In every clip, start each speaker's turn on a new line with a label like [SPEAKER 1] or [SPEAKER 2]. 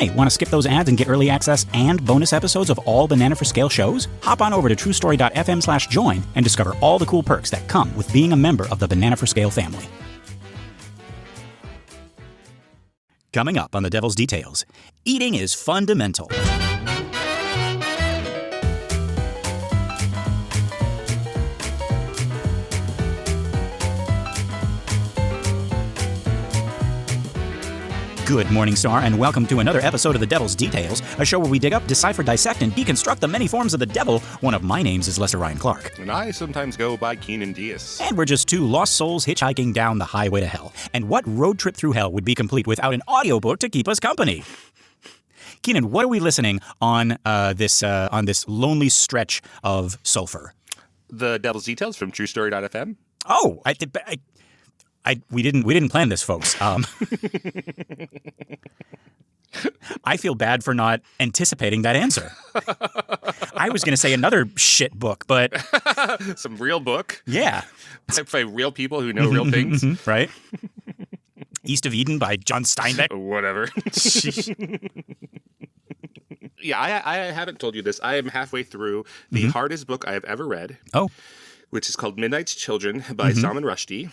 [SPEAKER 1] Hey, want to skip those ads and get early access and bonus episodes of all Banana for Scale shows? Hop on over to truestory.fm/join and discover all the cool perks that come with being a member of the Banana for Scale family. Coming up on The Devil's Details, eating is fundamental. Good morning, Star, and welcome to another episode of The Devil's Details, a show where we dig up, decipher, dissect, and deconstruct the many forms of the devil. One of my names is Lester Ryan Clark.
[SPEAKER 2] And I sometimes go by Keenan Diaz.
[SPEAKER 1] And we're just two lost souls hitchhiking down the highway to hell. And what road trip through hell would be complete without an audiobook to keep us company? Keenan, what are we listening on this lonely stretch of sulfur?
[SPEAKER 2] The Devil's Details from TrueStory.fm.
[SPEAKER 1] Oh, we didn't plan this, folks. I feel bad for not anticipating that answer. I was going to say another shit book, but
[SPEAKER 2] some real book.
[SPEAKER 1] Yeah,
[SPEAKER 2] by real people who know real things,
[SPEAKER 1] right? East of Eden by John Steinbeck.
[SPEAKER 2] Whatever. Yeah, I haven't told you this. I am halfway through the hardest book I have ever read.
[SPEAKER 1] Oh.
[SPEAKER 2] Which is called Midnight's Children by Salman Rushdie.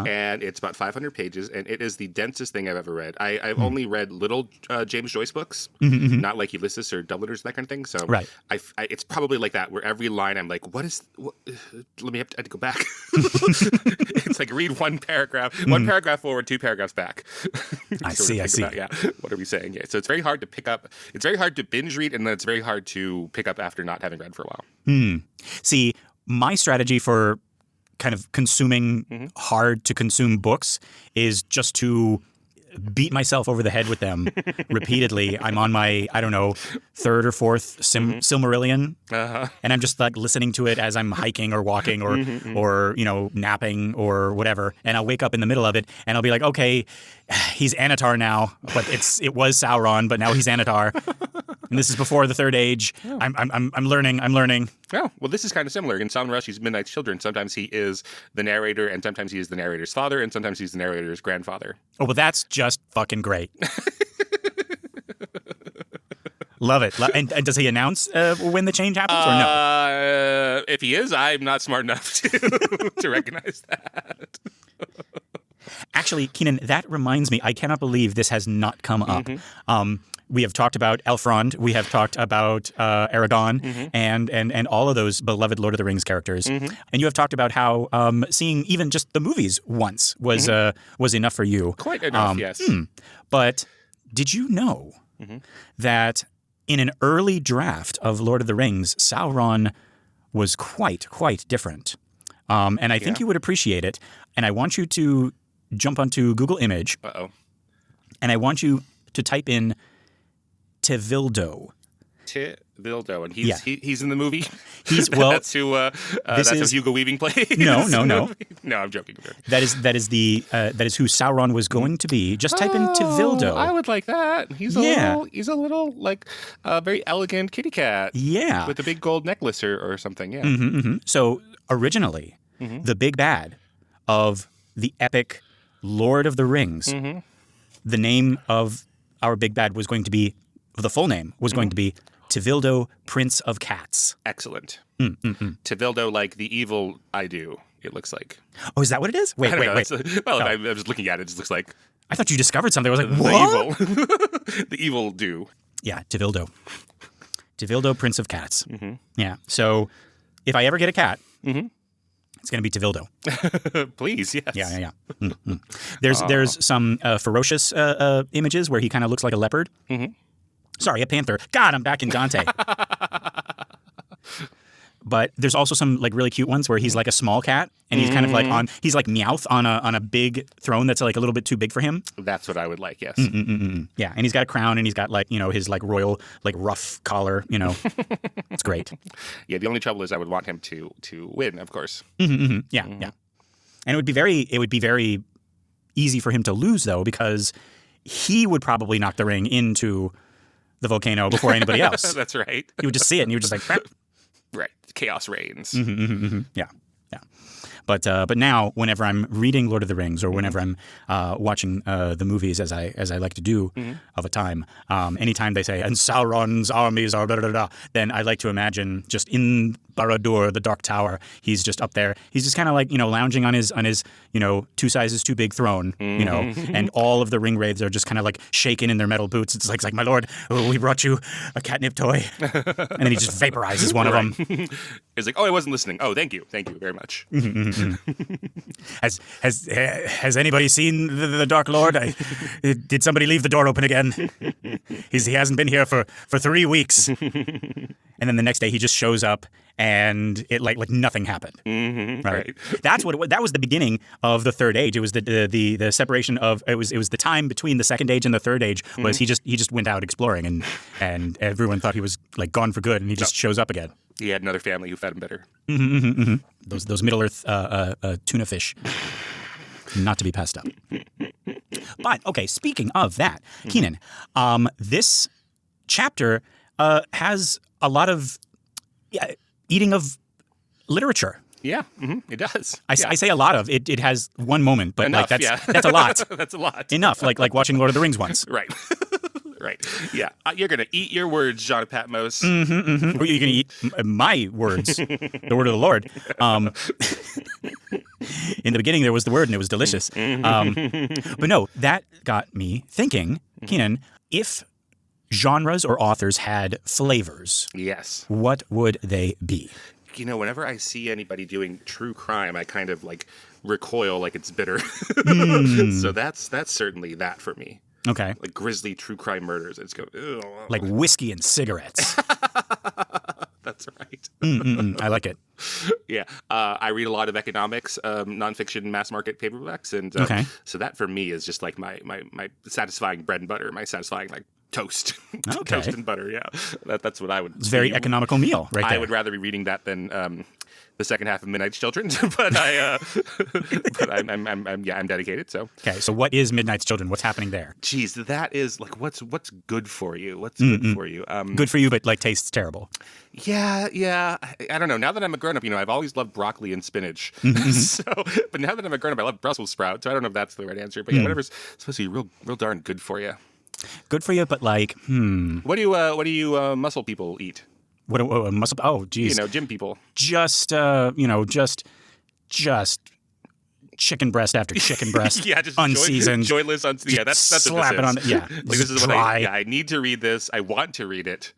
[SPEAKER 2] And it's about 500 pages, and it is the densest thing I've ever read. I've only read little James Joyce books, not like Ulysses or Dubliners, that kind of thing. So it's probably like that, where every line I'm like, let me have to go back. It's like read one paragraph forward, two paragraphs back.
[SPEAKER 1] I see.
[SPEAKER 2] About, what are we saying? Yeah. So it's very hard to pick up. It's very hard to binge read, and then it's very hard to pick up after not having read for a while.
[SPEAKER 1] See, my strategy for kind of consuming hard to consume books is just to beat myself over the head with them repeatedly. I'm on my, third or fourth Silmarillion, and I'm just like listening to it as I'm hiking or walking or napping or whatever. And I'll wake up in the middle of it and I'll be like, okay, he's Anatar now, but it was Sauron, but now he's Anatar. And this is before the Third Age. Oh. I'm learning.
[SPEAKER 2] Oh, well, this is kind of similar. In Salman Rushdie's Midnight's Children, sometimes he is the narrator, and sometimes he is the narrator's father, and sometimes he's the narrator's grandfather.
[SPEAKER 1] Oh, well, that's just fucking great. Love it. And does he announce when the change happens, or no?
[SPEAKER 2] If he is, I'm not smart enough to recognize that.
[SPEAKER 1] Actually, Keenan, that reminds me, I cannot believe this has not come up. We have talked about Elfrond, we have talked about Aragorn, and all of those beloved Lord of the Rings characters. And you have talked about how seeing even just the movies once was enough for you.
[SPEAKER 2] Quite enough, yes.
[SPEAKER 1] But did you know that in an early draft of Lord of the Rings, Sauron was quite different? And I think you would appreciate it. And I want you to jump onto Google Image. And I want you to type in Tevildo.
[SPEAKER 2] Tevildo, and he's in the movie. That's who Hugo Weaving played.
[SPEAKER 1] No.
[SPEAKER 2] No, I'm joking.
[SPEAKER 1] That is who Sauron was going to be. Just type in Tevildo.
[SPEAKER 2] I would like that. He's a little like very elegant kitty cat.
[SPEAKER 1] Yeah,
[SPEAKER 2] with a big gold necklace or something. Yeah.
[SPEAKER 1] So originally, the big bad of the epic Lord of the Rings, the name of our big bad was going to be. The full name was going to be Tevildo, Prince of Cats.
[SPEAKER 2] Excellent. Tevildo, like the evil I do, it looks like.
[SPEAKER 1] Oh, is that what it is? Wait.
[SPEAKER 2] I was looking at it. It just looks like.
[SPEAKER 1] I thought you discovered something. I was like, what?
[SPEAKER 2] The evil do.
[SPEAKER 1] Yeah, Tevildo. Tevildo, Prince of Cats. Yeah. So if I ever get a cat, it's going to be Tevildo.
[SPEAKER 2] Please, yes.
[SPEAKER 1] Yeah. There's some ferocious images where he kind of looks like a leopard. Sorry, a panther. God, I'm back in Dante. But there's also some like really cute ones where he's like a small cat and he's kind of like he's like Meowth on a big throne that's like a little bit too big for him.
[SPEAKER 2] That's what I would like, yes.
[SPEAKER 1] Yeah, and he's got a crown and he's got like, his like royal like ruff collar, It's great.
[SPEAKER 2] Yeah, the only trouble is I would want him to win, of course.
[SPEAKER 1] Yeah. And it would be very easy for him to lose though, because he would probably knock the ring into the volcano before anybody else.
[SPEAKER 2] That's right.
[SPEAKER 1] You would just see it and you were just like, crap.
[SPEAKER 2] Right. Chaos reigns.
[SPEAKER 1] Yeah. But now, whenever I'm reading Lord of the Rings or whenever I'm watching the movies, as I like to do of a time, anytime they say, and Sauron's armies are blah, blah, blah, then I like to imagine just in Barad-dûr, the Dark Tower, he's just up there. He's just kind of like, lounging on his, 2 sizes too big throne, and all of the ring wraiths are just kind of like shaking in their metal boots. It's like, my lord, we brought you a catnip toy. And then he just vaporizes one of them.
[SPEAKER 2] It's like, oh, I wasn't listening. Oh, thank you very much.
[SPEAKER 1] Has anybody seen the Dark Lord? Did somebody leave the door open again? He hasn't been here for 3 weeks. And then the next day he just shows up, and it like nothing happened. Right. That's what that was the beginning of the Third Age. It was the separation of it was the time between the Second Age and the Third Age. Was he just went out exploring, and everyone thought he was like gone for good, and he just shows up again.
[SPEAKER 2] He had another family who fed him better.
[SPEAKER 1] Those Middle Earth tuna fish, not to be passed up. But okay, speaking of that, Keenan, this chapter has a lot of eating of literature.
[SPEAKER 2] Yeah, it does.
[SPEAKER 1] I say a lot of it. It has one moment, but
[SPEAKER 2] enough,
[SPEAKER 1] that's a lot.
[SPEAKER 2] That's a lot.
[SPEAKER 1] Enough, like watching Lord of the Rings once.
[SPEAKER 2] Right. Right. Yeah. You're going to eat your words, John Patmos.
[SPEAKER 1] Or you're going to eat my words, the word of the Lord. In the beginning, there was the word, and it was delicious. But no, that got me thinking, Keenan, if genres or authors had flavors,
[SPEAKER 2] yes,
[SPEAKER 1] what would they be?
[SPEAKER 2] Whenever I see anybody doing true crime, I kind of like recoil like it's bitter. So that's certainly that for me.
[SPEAKER 1] Okay.
[SPEAKER 2] Like grisly true crime murders. It's go
[SPEAKER 1] like whiskey and cigarettes.
[SPEAKER 2] That's right.
[SPEAKER 1] I like it.
[SPEAKER 2] Yeah. I read a lot of economics, nonfiction, mass market paperbacks, and so that for me is just like my satisfying bread and butter, my satisfying like toast, toast and butter. Yeah, that's what I would.
[SPEAKER 1] It's a very economical meal, right there.
[SPEAKER 2] I would rather be reading that than the second half of Midnight's Children, but I'm dedicated. So
[SPEAKER 1] okay. So what is Midnight's Children? What's happening there?
[SPEAKER 2] Geez, that is like what's good for you. What's good for you?
[SPEAKER 1] Good for you, but like tastes terrible.
[SPEAKER 2] Yeah. I don't know. Now that I'm a grown up, I've always loved broccoli and spinach. But now that I'm a grown up, I love Brussels sprouts. So I don't know if that's the right answer, but whatever's supposed to be real darn good for you.
[SPEAKER 1] Good for you, but like,
[SPEAKER 2] What do you muscle people eat?
[SPEAKER 1] What muscle? Oh, geez.
[SPEAKER 2] Gym people.
[SPEAKER 1] Just chicken breast after chicken breast.
[SPEAKER 2] Yeah, just
[SPEAKER 1] unseasoned,
[SPEAKER 2] joyless. Yeah, that's
[SPEAKER 1] slap it on.
[SPEAKER 2] Like this is
[SPEAKER 1] dry.
[SPEAKER 2] what I need to read this. I want to read it.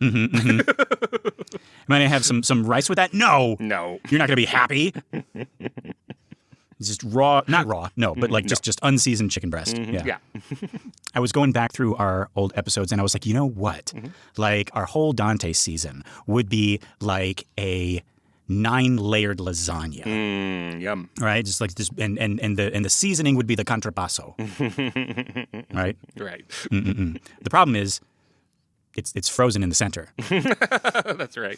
[SPEAKER 1] Might I have some rice with that? No. You're not gonna be happy. It's just raw, not raw, no, but like just unseasoned chicken breast. Yeah. I was going back through our old episodes, and I was like, you know what? Like our whole Dante season would be like a 9-layered lasagna.
[SPEAKER 2] Yum.
[SPEAKER 1] Right? Just like this, and the seasoning would be the contrapasso. Right?
[SPEAKER 2] Right.
[SPEAKER 1] The problem is, it's frozen in the center.
[SPEAKER 2] That's right.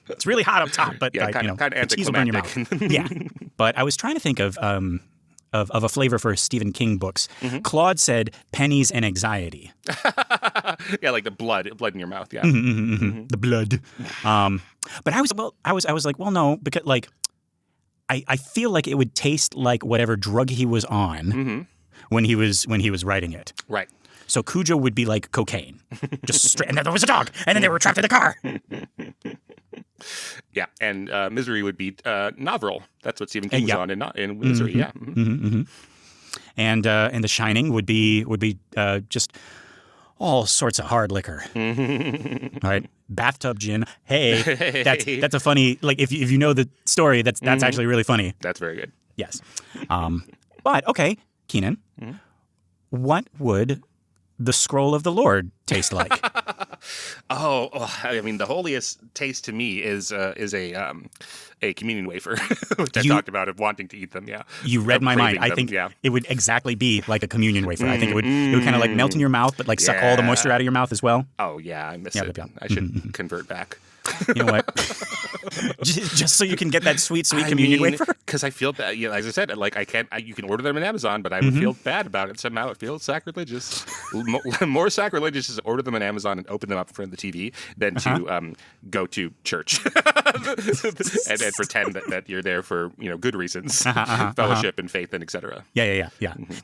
[SPEAKER 1] It's really hot up top, but
[SPEAKER 2] kind of
[SPEAKER 1] cheese will burn your mouth. Yeah. But I was trying to think of a flavor for Stephen King books. Claude said pennies and anxiety.
[SPEAKER 2] Yeah, like the blood in your mouth. Yeah.
[SPEAKER 1] The blood. But I was like, well, no, because like I feel like it would taste like whatever drug he was on when he was writing it.
[SPEAKER 2] Right.
[SPEAKER 1] So Cujo would be like cocaine, just straight. And then there was a dog, and then they were trapped in the car.
[SPEAKER 2] Yeah, and Misery would be Novril. That's what Stephen King was on in Misery. Yeah.
[SPEAKER 1] And The Shining would be just all sorts of hard liquor. Right? Bathtub gin. Hey, that's a funny. Like if you know the story, that's actually really funny.
[SPEAKER 2] That's very good.
[SPEAKER 1] Yes. But okay, Keenan, what would the scroll of the Lord taste like?
[SPEAKER 2] I mean, the holiest taste to me is a communion wafer, which I talked about of wanting to eat them. Yeah,
[SPEAKER 1] you read my mind. I think it would exactly be like a communion wafer. I think it would kind of like melt in your mouth, but like suck all the moisture out of your mouth as well.
[SPEAKER 2] Oh yeah, I miss it. I should convert back.
[SPEAKER 1] You know what? just so you can get that sweet communion wafer.
[SPEAKER 2] Because I feel bad. You know, as I said, like you can order them on Amazon, but I would feel bad about it. Somehow it feels sacrilegious. More sacrilegious is to order them on Amazon and open them up in front of the TV than to go to church and pretend that you're there for good reasons, fellowship and faith and etc.
[SPEAKER 1] Yeah.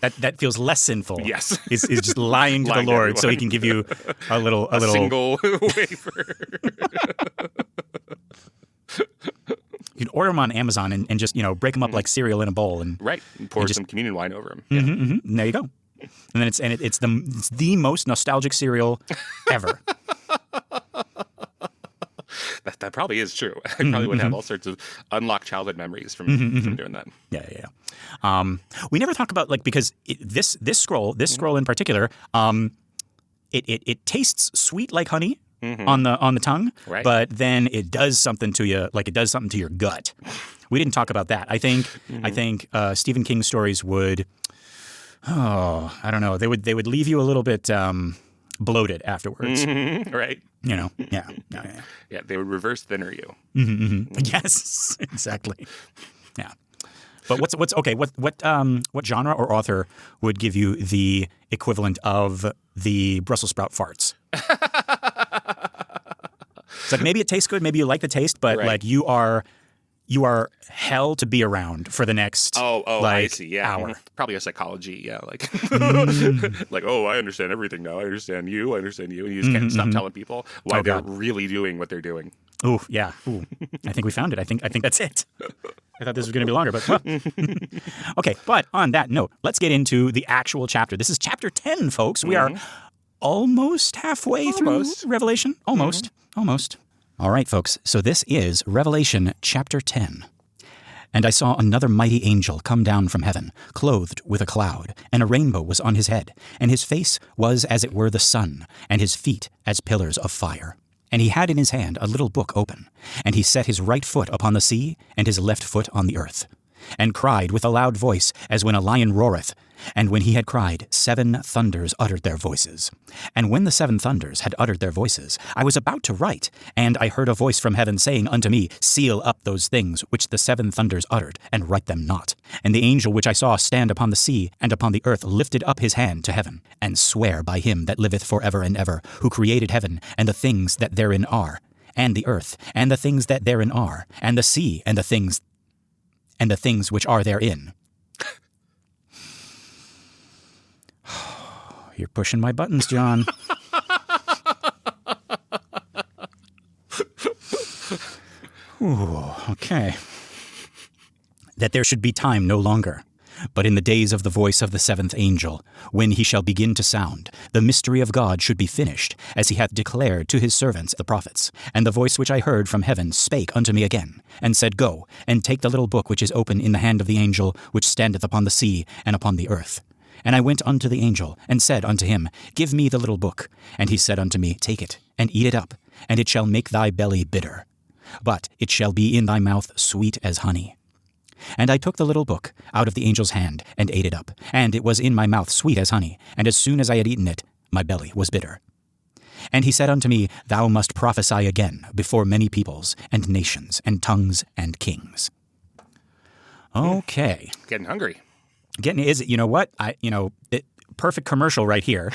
[SPEAKER 1] That feels less sinful.
[SPEAKER 2] Yes,
[SPEAKER 1] is just lying to the Lord so He can give you a little
[SPEAKER 2] single wafer.
[SPEAKER 1] You can order them on Amazon and just break them up like cereal in a bowl and
[SPEAKER 2] pour some communion wine over them.
[SPEAKER 1] And there you go. And then it's the most nostalgic cereal ever.
[SPEAKER 2] That probably is true. I probably would have all sorts of unlocked childhood memories from doing that.
[SPEAKER 1] Yeah. We never talk about because this scroll in particular, it tastes sweet like honey. On the tongue, but then it does something to you, like it does something to your gut. We didn't talk about that. I think Stephen King's stories would, I don't know, they would leave you a little bit bloated afterwards.
[SPEAKER 2] Right.
[SPEAKER 1] Yeah.
[SPEAKER 2] Yeah, they would reverse thinner you.
[SPEAKER 1] Yes, exactly. Yeah. But what genre or author would give you the equivalent of the Brussels sprout farts? It's like maybe it tastes good, maybe you like the taste, but like you are hell to be around for the next
[SPEAKER 2] I see.
[SPEAKER 1] hour.
[SPEAKER 2] Probably a psychology, like like I understand everything now. I understand you, and you just can't stop telling people why they're really doing what they're doing.
[SPEAKER 1] Ooh, yeah. Ooh. I think we found it. I think that's it. I thought this was going to be longer, but well. Okay, but on that note, let's get into the actual chapter. This is chapter 10, folks. We are almost halfway through Revelation. Almost. All right, folks. So this is Revelation chapter 10. And I saw another mighty angel come down from heaven, clothed with a cloud, and a rainbow was on his head, and his face was as it were the sun, and his feet as pillars of fire. And he had in his hand a little book open, and he set his right foot upon the sea, and his left foot on the earth, and cried with a loud voice, as when a lion roareth. And when he had cried, 7 thunders uttered their voices. And when the 7 thunders had uttered their voices, I was about to write, and I heard a voice from heaven saying unto me, Seal up those things which the 7 thunders uttered, and write them not. And the angel which I saw stand upon the sea and upon the earth lifted up his hand to heaven, and sware by him that liveth for ever and ever, who created heaven, and the things that therein are, and the earth, and the things that therein are, and the sea, and the things which are therein. You're pushing my buttons, John. Ooh, okay. That there should be time no longer, but in the days of the voice of the 7th angel, when he shall begin to sound, the mystery of God should be finished, as he hath declared to his servants the prophets. And the voice which I heard from heaven spake unto me again, and said, Go, and take the little book which is open in the hand of the angel, which standeth upon the sea and upon the earth. And I went unto the angel, and said unto him, Give me the little book. And he said unto me, Take it, and eat it up, and it shall make thy belly bitter. But it shall be in thy mouth sweet as honey. And I took the little book out of the angel's hand, and ate it up. And it was in my mouth sweet as honey, and as soon as I had eaten it, my belly was bitter. And he said unto me, Thou must prophesy again before many peoples, and nations, and tongues, and kings. Okay.
[SPEAKER 2] Getting hungry.
[SPEAKER 1] You know what? Perfect commercial right here.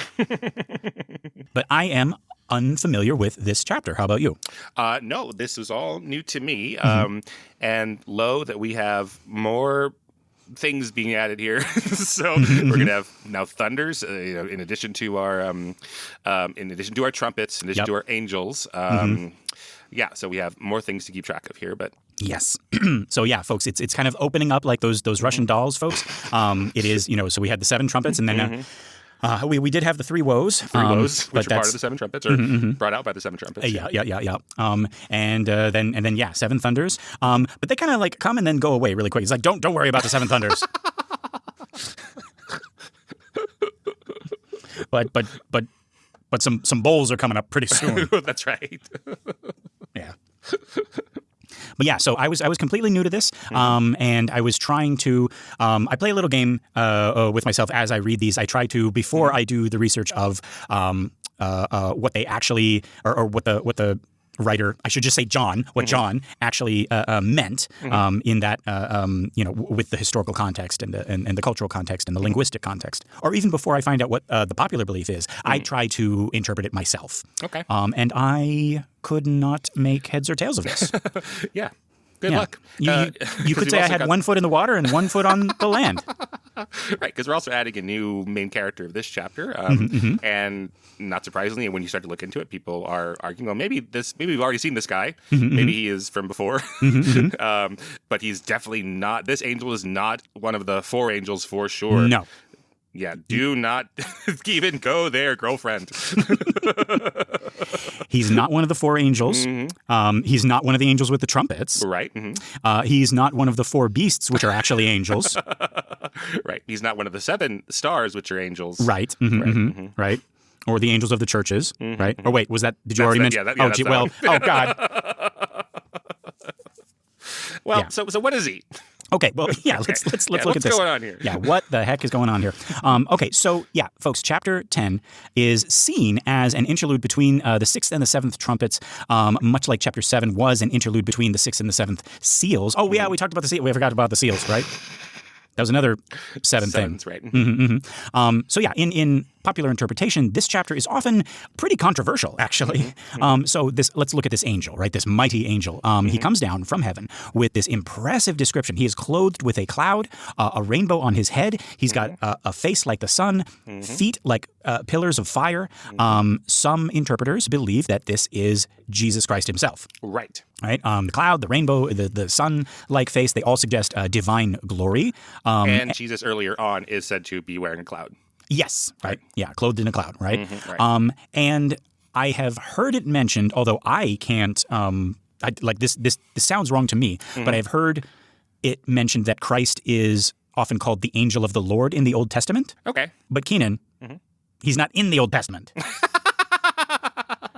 [SPEAKER 1] But I am unfamiliar with this chapter. How about you?
[SPEAKER 2] No, this was all new to me. And lo, that we have more things being added here. So we're gonna have now thunders, in addition to our trumpets, in addition to our angels. So we have more things to keep track of here, but.
[SPEAKER 1] Yes. So yeah, folks, it's kind of opening up like those Russian dolls, folks. It is, so we had the 7 trumpets, and then we did have the 3 woes.
[SPEAKER 2] 3 woes, which are part of the 7 trumpets, or brought out by the 7 trumpets.
[SPEAKER 1] Yeah. And then 7 thunders. But they kind of like come and then go away really quick. It's like don't worry about the 7 thunders. But some bowls are coming up pretty soon.
[SPEAKER 2] That's right.
[SPEAKER 1] Yeah. But yeah, so I was completely new to this, and I was trying to. I play a little game with myself as I read these. I try to, before I do the research of what they actually or what the writer, I should just say John, what John actually meant in that, with the historical context and the cultural context and the linguistic context. Or even before I find out what the popular belief is, I try to interpret it myself.
[SPEAKER 2] Okay.
[SPEAKER 1] And I could not make heads or tails of this.
[SPEAKER 2] Yeah. Good luck.
[SPEAKER 1] You could say I had 1 foot in the water and 1 foot on the land.
[SPEAKER 2] Right, because we're also adding a new main character of this chapter. And not surprisingly, when you start to look into it, people are arguing, well, maybe we've already seen this guy. Maybe he is from before. But he's definitely not. This angel is not one of the 4 angels for sure.
[SPEAKER 1] No.
[SPEAKER 2] Yeah, do not even go there, girlfriend.
[SPEAKER 1] He's not one of the 4 angels. He's not one of the angels with the trumpets.
[SPEAKER 2] Right.
[SPEAKER 1] He's not one of the 4 beasts, which are actually angels.
[SPEAKER 2] Right. He's not one of the 7 stars, which are angels.
[SPEAKER 1] Right. Right. Or the angels of the churches. Right. Or wait, did you already mention? Oh God.
[SPEAKER 2] Well, so what is he?
[SPEAKER 1] Okay, well, yeah, let's look at this.
[SPEAKER 2] What's going on here?
[SPEAKER 1] Yeah, what the heck is going on here? Okay, so yeah, folks, chapter 10 is seen as an interlude between the 6th and the 7th trumpets, much like chapter 7 was an interlude between the 6th and the 7th seals. Oh, yeah, we talked about the seals. We forgot about the seals, right? That was another 7 thing.
[SPEAKER 2] Right.
[SPEAKER 1] So yeah, in popular interpretation, this chapter is often pretty controversial, actually. So let's look at this angel, right? This mighty angel. He comes down from heaven with this impressive description. He is clothed with a cloud, a rainbow on his head. He's got a face like the sun, feet like pillars of fire. Some interpreters believe that this is Jesus Christ himself.
[SPEAKER 2] Right.
[SPEAKER 1] Right. The cloud, the rainbow, the sun-like face, they all suggest divine glory.
[SPEAKER 2] And Jesus earlier on is said to be wearing a cloud.
[SPEAKER 1] Yes. Right. Yeah. Clothed in a cloud. Right.
[SPEAKER 2] Right.
[SPEAKER 1] And I have heard it mentioned, although I can't, this sounds wrong to me, but I've heard it mentioned that Christ is often called the angel of the Lord in the Old Testament.
[SPEAKER 2] Okay.
[SPEAKER 1] But Keenan, he's not in the Old Testament.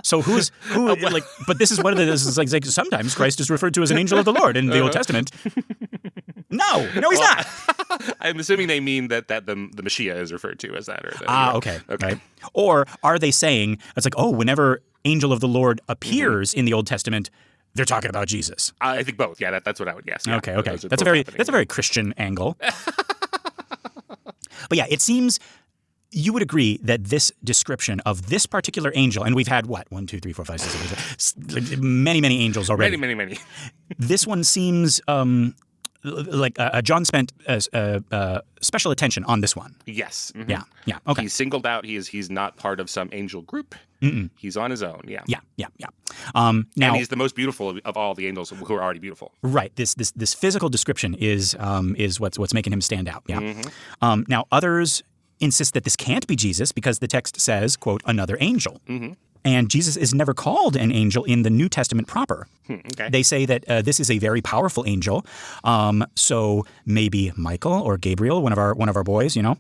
[SPEAKER 1] So but this is one of this is like sometimes Christ is referred to as an angel of the Lord in the Old Testament. No, he's not.
[SPEAKER 2] I'm assuming they mean that the Messiah is referred to as that.
[SPEAKER 1] Okay. Right. Or are they saying, it's like, oh, whenever angel of the Lord appears in the Old Testament, they're talking about Jesus?
[SPEAKER 2] I think both. Yeah, that's what I would guess. Yeah.
[SPEAKER 1] Okay. That's a very Christian angle. But yeah, it seems you would agree that this description of this particular angel, and we've had what? 1, 2, 3, 4, 5, 6, 7, 8, many angels already.
[SPEAKER 2] Many.
[SPEAKER 1] This one seems like John spent special attention on this one.
[SPEAKER 2] Yes.
[SPEAKER 1] Yeah. Okay.
[SPEAKER 2] He's singled out. He's not part of some angel group. He's on his own. Yeah. Now, and he's the most beautiful of all the angels who are already beautiful.
[SPEAKER 1] Right. This physical description is what's making him stand out. Yeah. Now others insist that this can't be Jesus because the text says, quote, another angel. And Jesus is never called an angel in the New Testament proper.
[SPEAKER 2] Okay.
[SPEAKER 1] They say that this is a very powerful angel. So maybe Michael or Gabriel, one of our boys,
[SPEAKER 2] Yeah,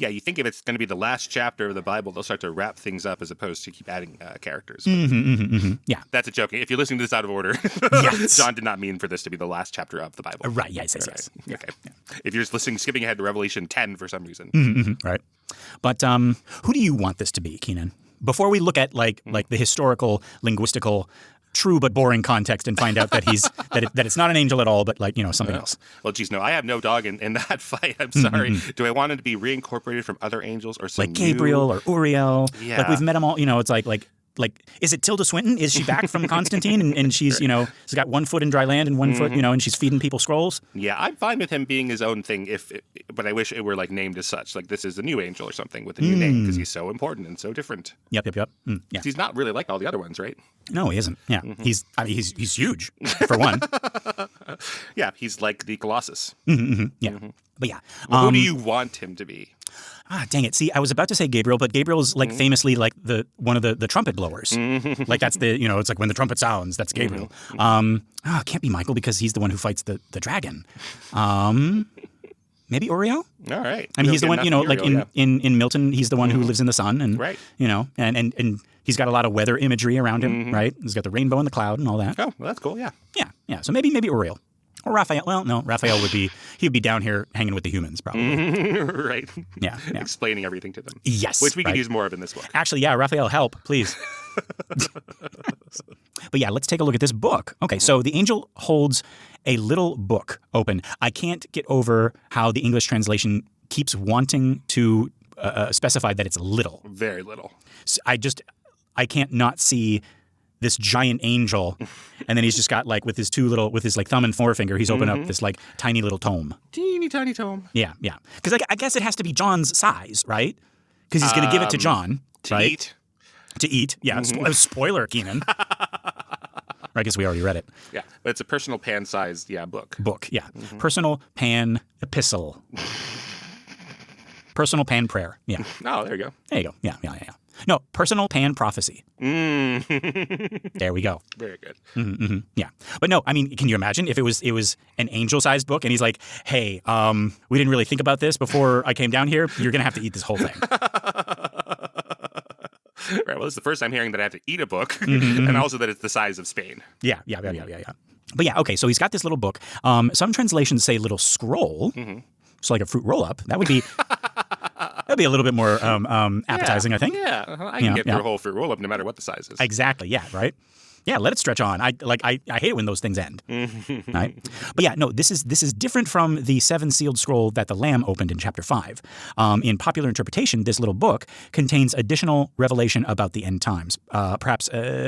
[SPEAKER 2] you think if it's going to be the last chapter of the Bible, they'll start to wrap things up as opposed to keep adding characters.
[SPEAKER 1] Yeah.
[SPEAKER 2] That's a joke. If you're listening to this out of order,
[SPEAKER 1] yes.
[SPEAKER 2] John did not mean for this to be the last chapter of the Bible.
[SPEAKER 1] Right, yes.
[SPEAKER 2] Okay. Yeah. If you're just skipping ahead to Revelation 10 for some reason.
[SPEAKER 1] Right. But who do you want this to be, Keenan? Before we look at like the historical, linguistical, true but boring context and find out that that it's not an angel at all, but something else.
[SPEAKER 2] Well, geez, no, I have no dog in that fight. I'm sorry. Do I want it to be reincorporated from other angels or some
[SPEAKER 1] like Gabriel or Uriel?
[SPEAKER 2] Yeah.
[SPEAKER 1] Like we've met them all. It's like is it Tilda Swinton? Is she back from Constantine and she's she's got 1 foot in dry land and 1 foot and she's feeding people scrolls?
[SPEAKER 2] Yeah, I'm fine with him being his own thing but I wish it were like named as such. Like this is the new angel or something with a new name because he's so important and so different.
[SPEAKER 1] Yep. Yeah.
[SPEAKER 2] He's not really like all the other ones, right?
[SPEAKER 1] No, he isn't. Yeah. He's huge for one.
[SPEAKER 2] Yeah, he's like the Colossus.
[SPEAKER 1] Yeah. But yeah.
[SPEAKER 2] Well, who do you want him to be?
[SPEAKER 1] Dang it. See, I was about to say Gabriel, but Gabriel's like famously like one of the trumpet blowers. Like that's it's like when the trumpet sounds, that's Gabriel. It can't be Michael because he's the one who fights the dragon. Maybe Uriel?
[SPEAKER 2] All right.
[SPEAKER 1] I mean, he's the one, Uriel, in Milton, he's the one who lives in the sun and,
[SPEAKER 2] right.
[SPEAKER 1] And he's got a lot of weather imagery around him, right? He's got the rainbow and the cloud and all that.
[SPEAKER 2] Oh, well, that's cool. Yeah.
[SPEAKER 1] Yeah. So maybe Uriel. Or Raphael. Well, no, Raphael he'd be down here hanging with the humans, probably.
[SPEAKER 2] Right.
[SPEAKER 1] Yeah.
[SPEAKER 2] Explaining everything to them.
[SPEAKER 1] Yes.
[SPEAKER 2] Which we could use more of in this book.
[SPEAKER 1] Actually, yeah, Raphael, help, please. But yeah, let's take a look at this book. Okay, so the angel holds a little book open. I can't get over how the English translation keeps wanting to specify that it's little.
[SPEAKER 2] Very little.
[SPEAKER 1] So I can't not see this giant angel, and then he's just got like with his like thumb and forefinger, he's opened up this like tiny little tome.
[SPEAKER 2] Teeny tiny tome.
[SPEAKER 1] Yeah. Because I guess it has to be John's size, right? Because he's going to give it to John, right?
[SPEAKER 2] Eat.
[SPEAKER 1] To eat. Yeah. Spoiler, Keenan. I guess we already read it.
[SPEAKER 2] Yeah, but it's a personal pan-sized, book.
[SPEAKER 1] Book, yeah. Personal pan epistle. Personal pan prayer. Yeah.
[SPEAKER 2] Oh, there you go.
[SPEAKER 1] There you go. Yeah. No, personal pan prophecy. There we go.
[SPEAKER 2] Very good.
[SPEAKER 1] Yeah. But no, I mean, can you imagine if it was an angel-sized book and he's like, hey, we didn't really think about this before I came down here. You're going to have to eat this whole thing.
[SPEAKER 2] Right. Well, this is the first time hearing that I have to eat a book, and also that it's the size of Spain.
[SPEAKER 1] Yeah. But yeah, okay. So he's got this little book. Some translations say little scroll. So like a fruit roll-up. That'd be a little bit more appetizing, I think.
[SPEAKER 2] Yeah, I can get through a whole fruit roll-up no matter what the size is.
[SPEAKER 1] Exactly. Yeah. Right. Yeah, let it stretch on. I hate it when those things end. Right? But yeah, no, this is different from the 7 sealed scroll that the Lamb opened in chapter 5. In popular interpretation, this little book contains additional revelation about the end times, perhaps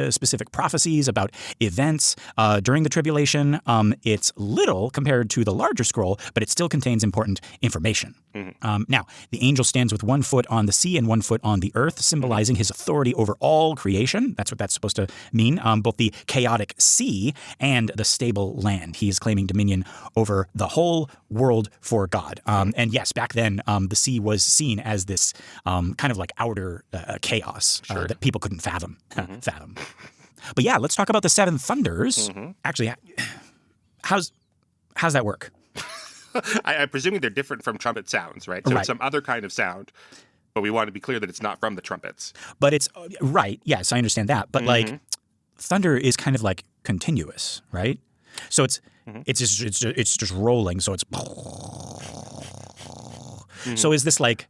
[SPEAKER 1] specific prophecies about events during the tribulation. It's little compared to the larger scroll, but it still contains important information. Now, the angel stands with 1 foot on the sea and 1 foot on the earth, symbolizing his authority over all creation. That's what that's supposed to mean. Both the chaotic sea and the stable land. He is claiming dominion over the whole world for God. And yes, back then, the sea was seen as this kind of like outer chaos that people couldn't fathom. But yeah, let's talk about the 7 thunders. Actually, how's that work?
[SPEAKER 2] I'm presuming they're different from trumpet sounds, right? So it's some other kind of sound, but we want to be clear that it's not from the trumpets. But
[SPEAKER 1] it's right. Yes, I understand that. But like thunder is kind of like continuous, right? So it's just rolling. So it's so is this like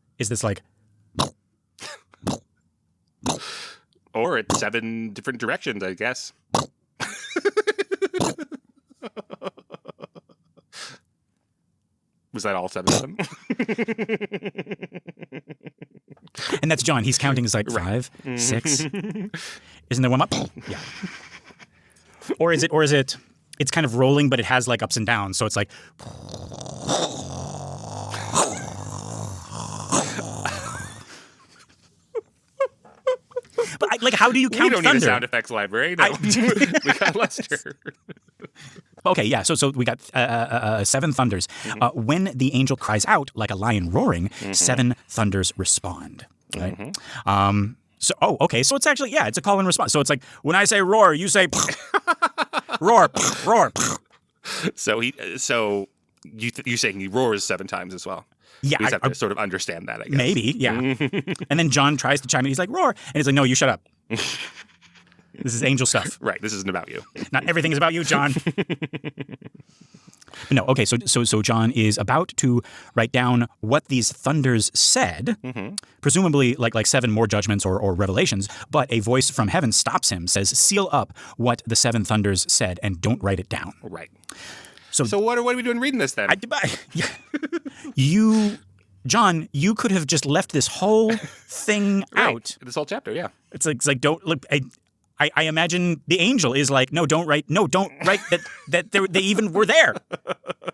[SPEAKER 2] or it's 7 different directions, I guess. Was that all 7 of them?
[SPEAKER 1] And that's John. He's counting as like 5, 6. Isn't there one up? Yeah. Or is it? It's kind of rolling, but it has like ups and downs. So it's like. But like, how do you count thunder?
[SPEAKER 2] We don't need a sound effects library. No. We got Lester.
[SPEAKER 1] Okay, yeah. So we got 7 thunders. When the angel cries out like a lion roaring, 7 thunders respond. Right. Okay. So it's actually it's a call and response. So it's like when I say roar, you say roar, roar.
[SPEAKER 2] So you're saying he roars 7 times as well.
[SPEAKER 1] Yeah,
[SPEAKER 2] we just have to sort of understand that, I guess.
[SPEAKER 1] Maybe, yeah. And then John tries to chime in. He's like, roar. And he's like, no, you shut up. This is angel stuff.
[SPEAKER 2] Right, this isn't about you.
[SPEAKER 1] Not everything is about you, John. But no, okay, so John is about to write down what these thunders said, presumably like 7 more judgments or revelations, but a voice from heaven stops him, says, seal up what the 7 thunders said and don't write it down.
[SPEAKER 2] Right. So what are we doing reading this then?
[SPEAKER 1] John, you could have just left this whole thing out.
[SPEAKER 2] This whole chapter, yeah.
[SPEAKER 1] It's like don't look. I imagine the angel is like, don't write that they even were there.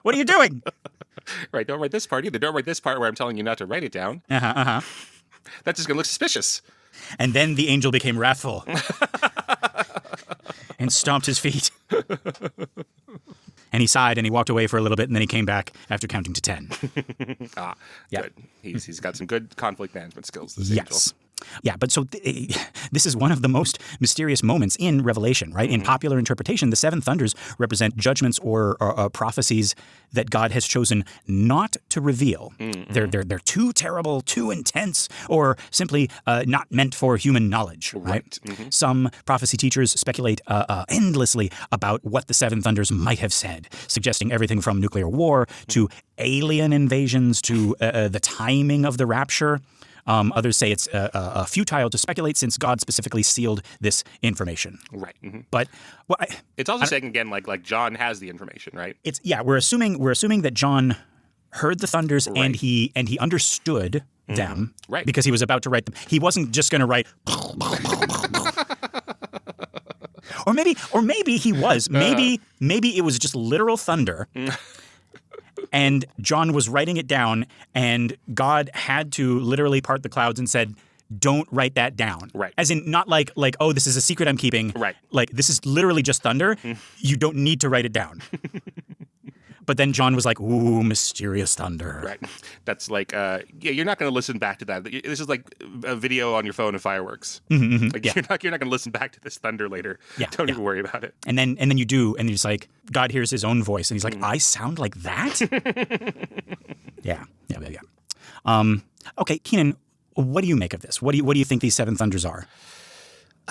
[SPEAKER 1] What are you doing?
[SPEAKER 2] Right, don't write this part either. Don't write this part where I'm telling you not to write it down. That's just going to look suspicious.
[SPEAKER 1] And then the angel became wrathful and stomped his feet. And he sighed and he walked away for a little bit and then he came back after counting to 10.
[SPEAKER 2] Good. He's got some good conflict management skills, this angel.
[SPEAKER 1] Yeah, but so this is one of the most mysterious moments in Revelation, right? In popular interpretation, the 7 thunders represent judgments or prophecies that God has chosen not to reveal. They're too terrible, too intense, or simply not meant for human knowledge, right? Some prophecy teachers speculate endlessly about what the 7 thunders might have said, suggesting everything from nuclear war to alien invasions to the timing of the rapture. Others say it's futile to speculate since God specifically sealed this information.
[SPEAKER 2] Right. Mm-hmm.
[SPEAKER 1] But
[SPEAKER 2] it's also saying again, like John has the information, right?
[SPEAKER 1] We're assuming that John heard the thunders
[SPEAKER 2] Right.
[SPEAKER 1] and he understood them,
[SPEAKER 2] Right.
[SPEAKER 1] because he was about to write them. He wasn't just going to write. Or maybe he was. Maybe it was just literal thunder. And John was writing it down, and God had to literally part the clouds and said, "Don't write that down."
[SPEAKER 2] Right.
[SPEAKER 1] As in, not like, oh, this is a secret I'm keeping.
[SPEAKER 2] Right.
[SPEAKER 1] Like, this is literally just thunder. You don't need to write it down. But then John was like, "Ooh, mysterious thunder."
[SPEAKER 2] Right. That's like, you're not going to listen back to that. This is like a video on your phone of fireworks. Like you're not going to listen back to this thunder later. Don't even worry about it.
[SPEAKER 1] And then you do, and he's like, God hears his own voice, and he's like, I sound like that? Yeah. Okay, Keenan, what do you make of this? What do you think these seven thunders are?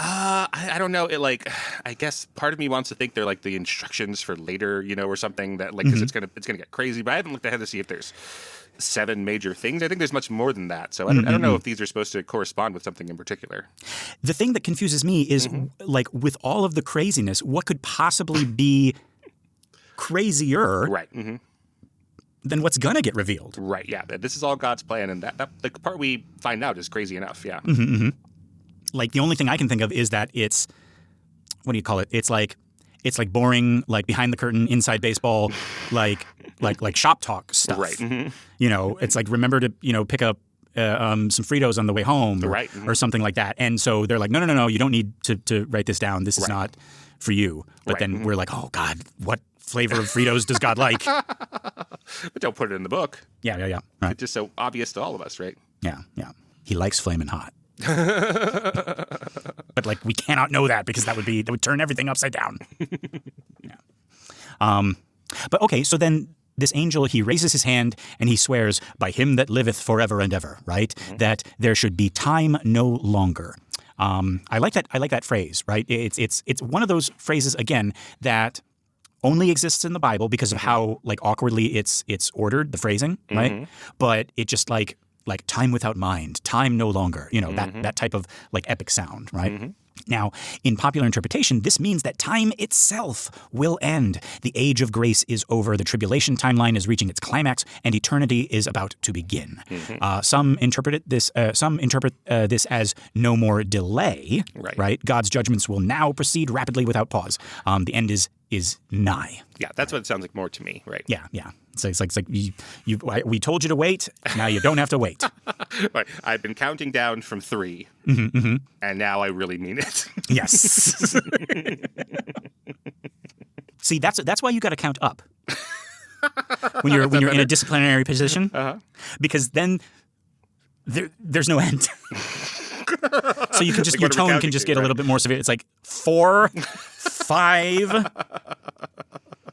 [SPEAKER 2] I don't know. I guess part of me wants to think they're like the instructions for later, or something that because it's gonna get crazy. But I haven't looked ahead to see if there's 7 major things. I think there's much more than that. So I don't know if these are supposed to correspond with something in particular.
[SPEAKER 1] The thing that confuses me is with all of the craziness, what could possibly be crazier?
[SPEAKER 2] Right.
[SPEAKER 1] Than what's gonna get revealed?
[SPEAKER 2] Right. Yeah. This is all God's plan, and that the part we find out is crazy enough. Yeah.
[SPEAKER 1] Like, the only thing I can think of is that it's, what do you call it? It's like boring, like behind the curtain, inside baseball, like shop talk stuff.
[SPEAKER 2] Right.
[SPEAKER 1] It's like, remember to, pick up some Fritos on the way home, or something like that. And so they're like, no, you don't need to write this down. This is not for you. But then we're like, oh God, what flavor of Fritos does God like?
[SPEAKER 2] But don't put it in the book.
[SPEAKER 1] Yeah. Right.
[SPEAKER 2] It's just so obvious to all of us, right?
[SPEAKER 1] Yeah. He likes Flamin' Hot. But we cannot know that because that would turn everything upside down. But okay, so then this angel, he raises his hand and he swears by him that liveth forever and ever, right? That there should be time no longer. I like that phrase, right? It's one of those phrases again that only exists in the Bible because of how awkwardly it's ordered, the phrasing, right? But it just like time without mind, time no longer, that type of epic sound, right? Now, in popular interpretation, this means that time itself will end. The age of grace is over. The tribulation timeline is reaching its climax, and eternity is about to begin. Some interpret this as no more delay. Right? God's judgments will now proceed rapidly without pause. The end is nigh.
[SPEAKER 2] Yeah, that's what it sounds like more to me. Right?
[SPEAKER 1] Yeah. So it's like we told you to wait. Now you don't have to wait.
[SPEAKER 2] Right. I've been counting down from 3, and now I really mean it.
[SPEAKER 1] Yes. See, that's why you got to count up when you're in a disciplinary position, because then there's no end. So you can just your tone can just get a little bit more severe. It's like 4, 5.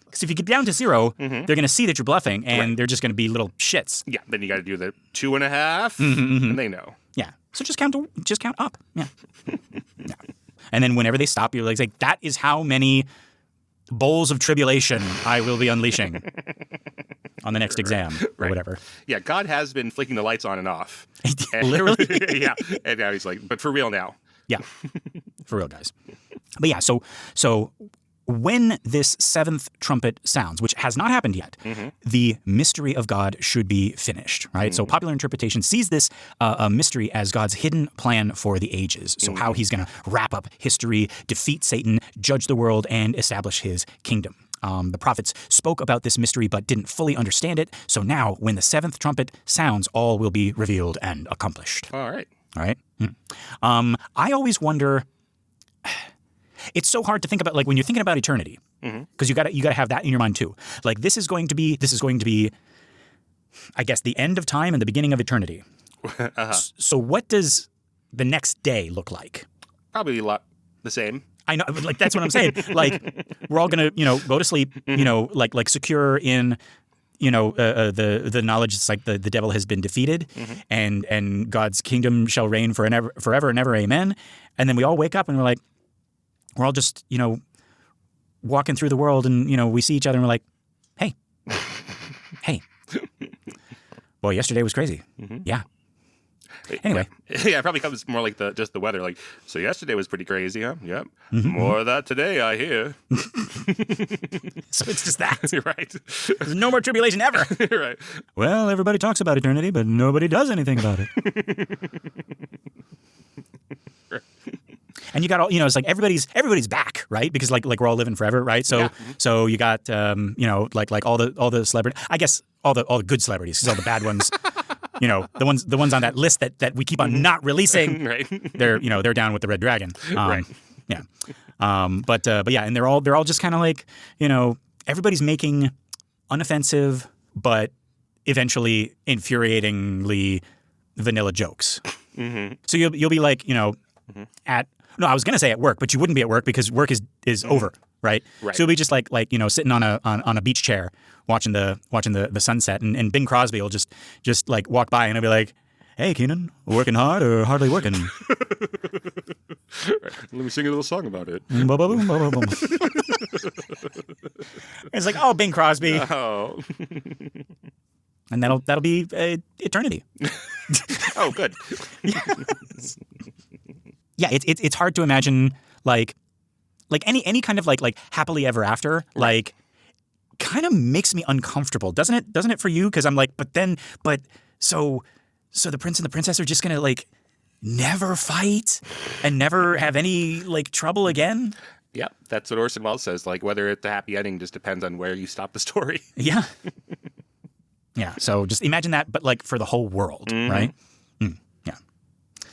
[SPEAKER 1] Because if you get down to 0, they're going to see that you're bluffing, and they're just going to be little shits.
[SPEAKER 2] Yeah. Then you got to do the 2.5, and they know.
[SPEAKER 1] Yeah. So just count up. Yeah. And then whenever they stop, you're like, that is how many bowls of tribulation I will be unleashing on the next exam or whatever.
[SPEAKER 2] Yeah. God has been flicking the lights on and off.
[SPEAKER 1] Literally.
[SPEAKER 2] Yeah. And now he's like, but for real now.
[SPEAKER 1] Yeah. For real, guys. But yeah, so when this 7th trumpet sounds, which has not happened yet, the mystery of God should be finished, right? So popular interpretation sees this a mystery as God's hidden plan for the ages. So how he's going to wrap up history, defeat Satan, judge the world, and establish his kingdom. The prophets spoke about this mystery but didn't fully understand it. So now, when the 7th trumpet sounds, all will be revealed and accomplished.
[SPEAKER 2] All right.
[SPEAKER 1] I always wonder. It's so hard to think about, when you're thinking about eternity, because you got to have that in your mind too. This is going to be, I guess, the end of time and the beginning of eternity. So what does the next day look like?
[SPEAKER 2] Probably a lot the same.
[SPEAKER 1] I know, that's what I'm saying. We're all gonna, go to sleep, secure in, the knowledge. It's like the devil has been defeated, and God's kingdom shall reign forever and ever. Amen. And then we all wake up and we're all just, walking through the world, and, we see each other and we're like, hey, boy, yesterday was crazy. Yeah. Anyway.
[SPEAKER 2] Yeah, it probably comes more like just the weather. Like, so yesterday was pretty crazy, huh? Yep. More of that today, I hear.
[SPEAKER 1] So it's just that.
[SPEAKER 2] Right.
[SPEAKER 1] There's no more tribulation ever.
[SPEAKER 2] Right.
[SPEAKER 1] Well, everybody talks about eternity, but nobody does anything about it. And you got all, it's like everybody's back, right? Because like we're all living forever, right? So so you got like all the celebrities. I guess all the good celebrities, because all the bad ones, the ones on that list that we keep on not releasing,
[SPEAKER 2] Right.
[SPEAKER 1] they're down with the Red Dragon.
[SPEAKER 2] Right.
[SPEAKER 1] Yeah. But yeah, and they're all just kind of like, everybody's making unoffensive but eventually infuriatingly vanilla jokes. So you'll be like, I was gonna say at work, but you wouldn't be at work because work is over, right?
[SPEAKER 2] Right.
[SPEAKER 1] So you'll be just like sitting on a beach chair watching the sunset, and Bing Crosby will just like walk by and he'll be like, "Hey, Keenan, working hard or hardly working?"
[SPEAKER 2] Let me sing a little song about it.
[SPEAKER 1] It's like, oh, Bing Crosby,
[SPEAKER 2] Oh.
[SPEAKER 1] and that'll be eternity.
[SPEAKER 2] Oh, good.
[SPEAKER 1] Yeah, it's hard to imagine like any kind of like happily ever after, like kind of makes me uncomfortable, doesn't it for you? Because I'm like, but so the prince and the princess are just gonna like never fight and never have any like trouble again.
[SPEAKER 2] Yeah, that's what Orson Welles says. Like, whether it's a happy ending just depends on where you stop the story.
[SPEAKER 1] Yeah. Yeah. So just imagine that, but like for the whole world, right? Yeah.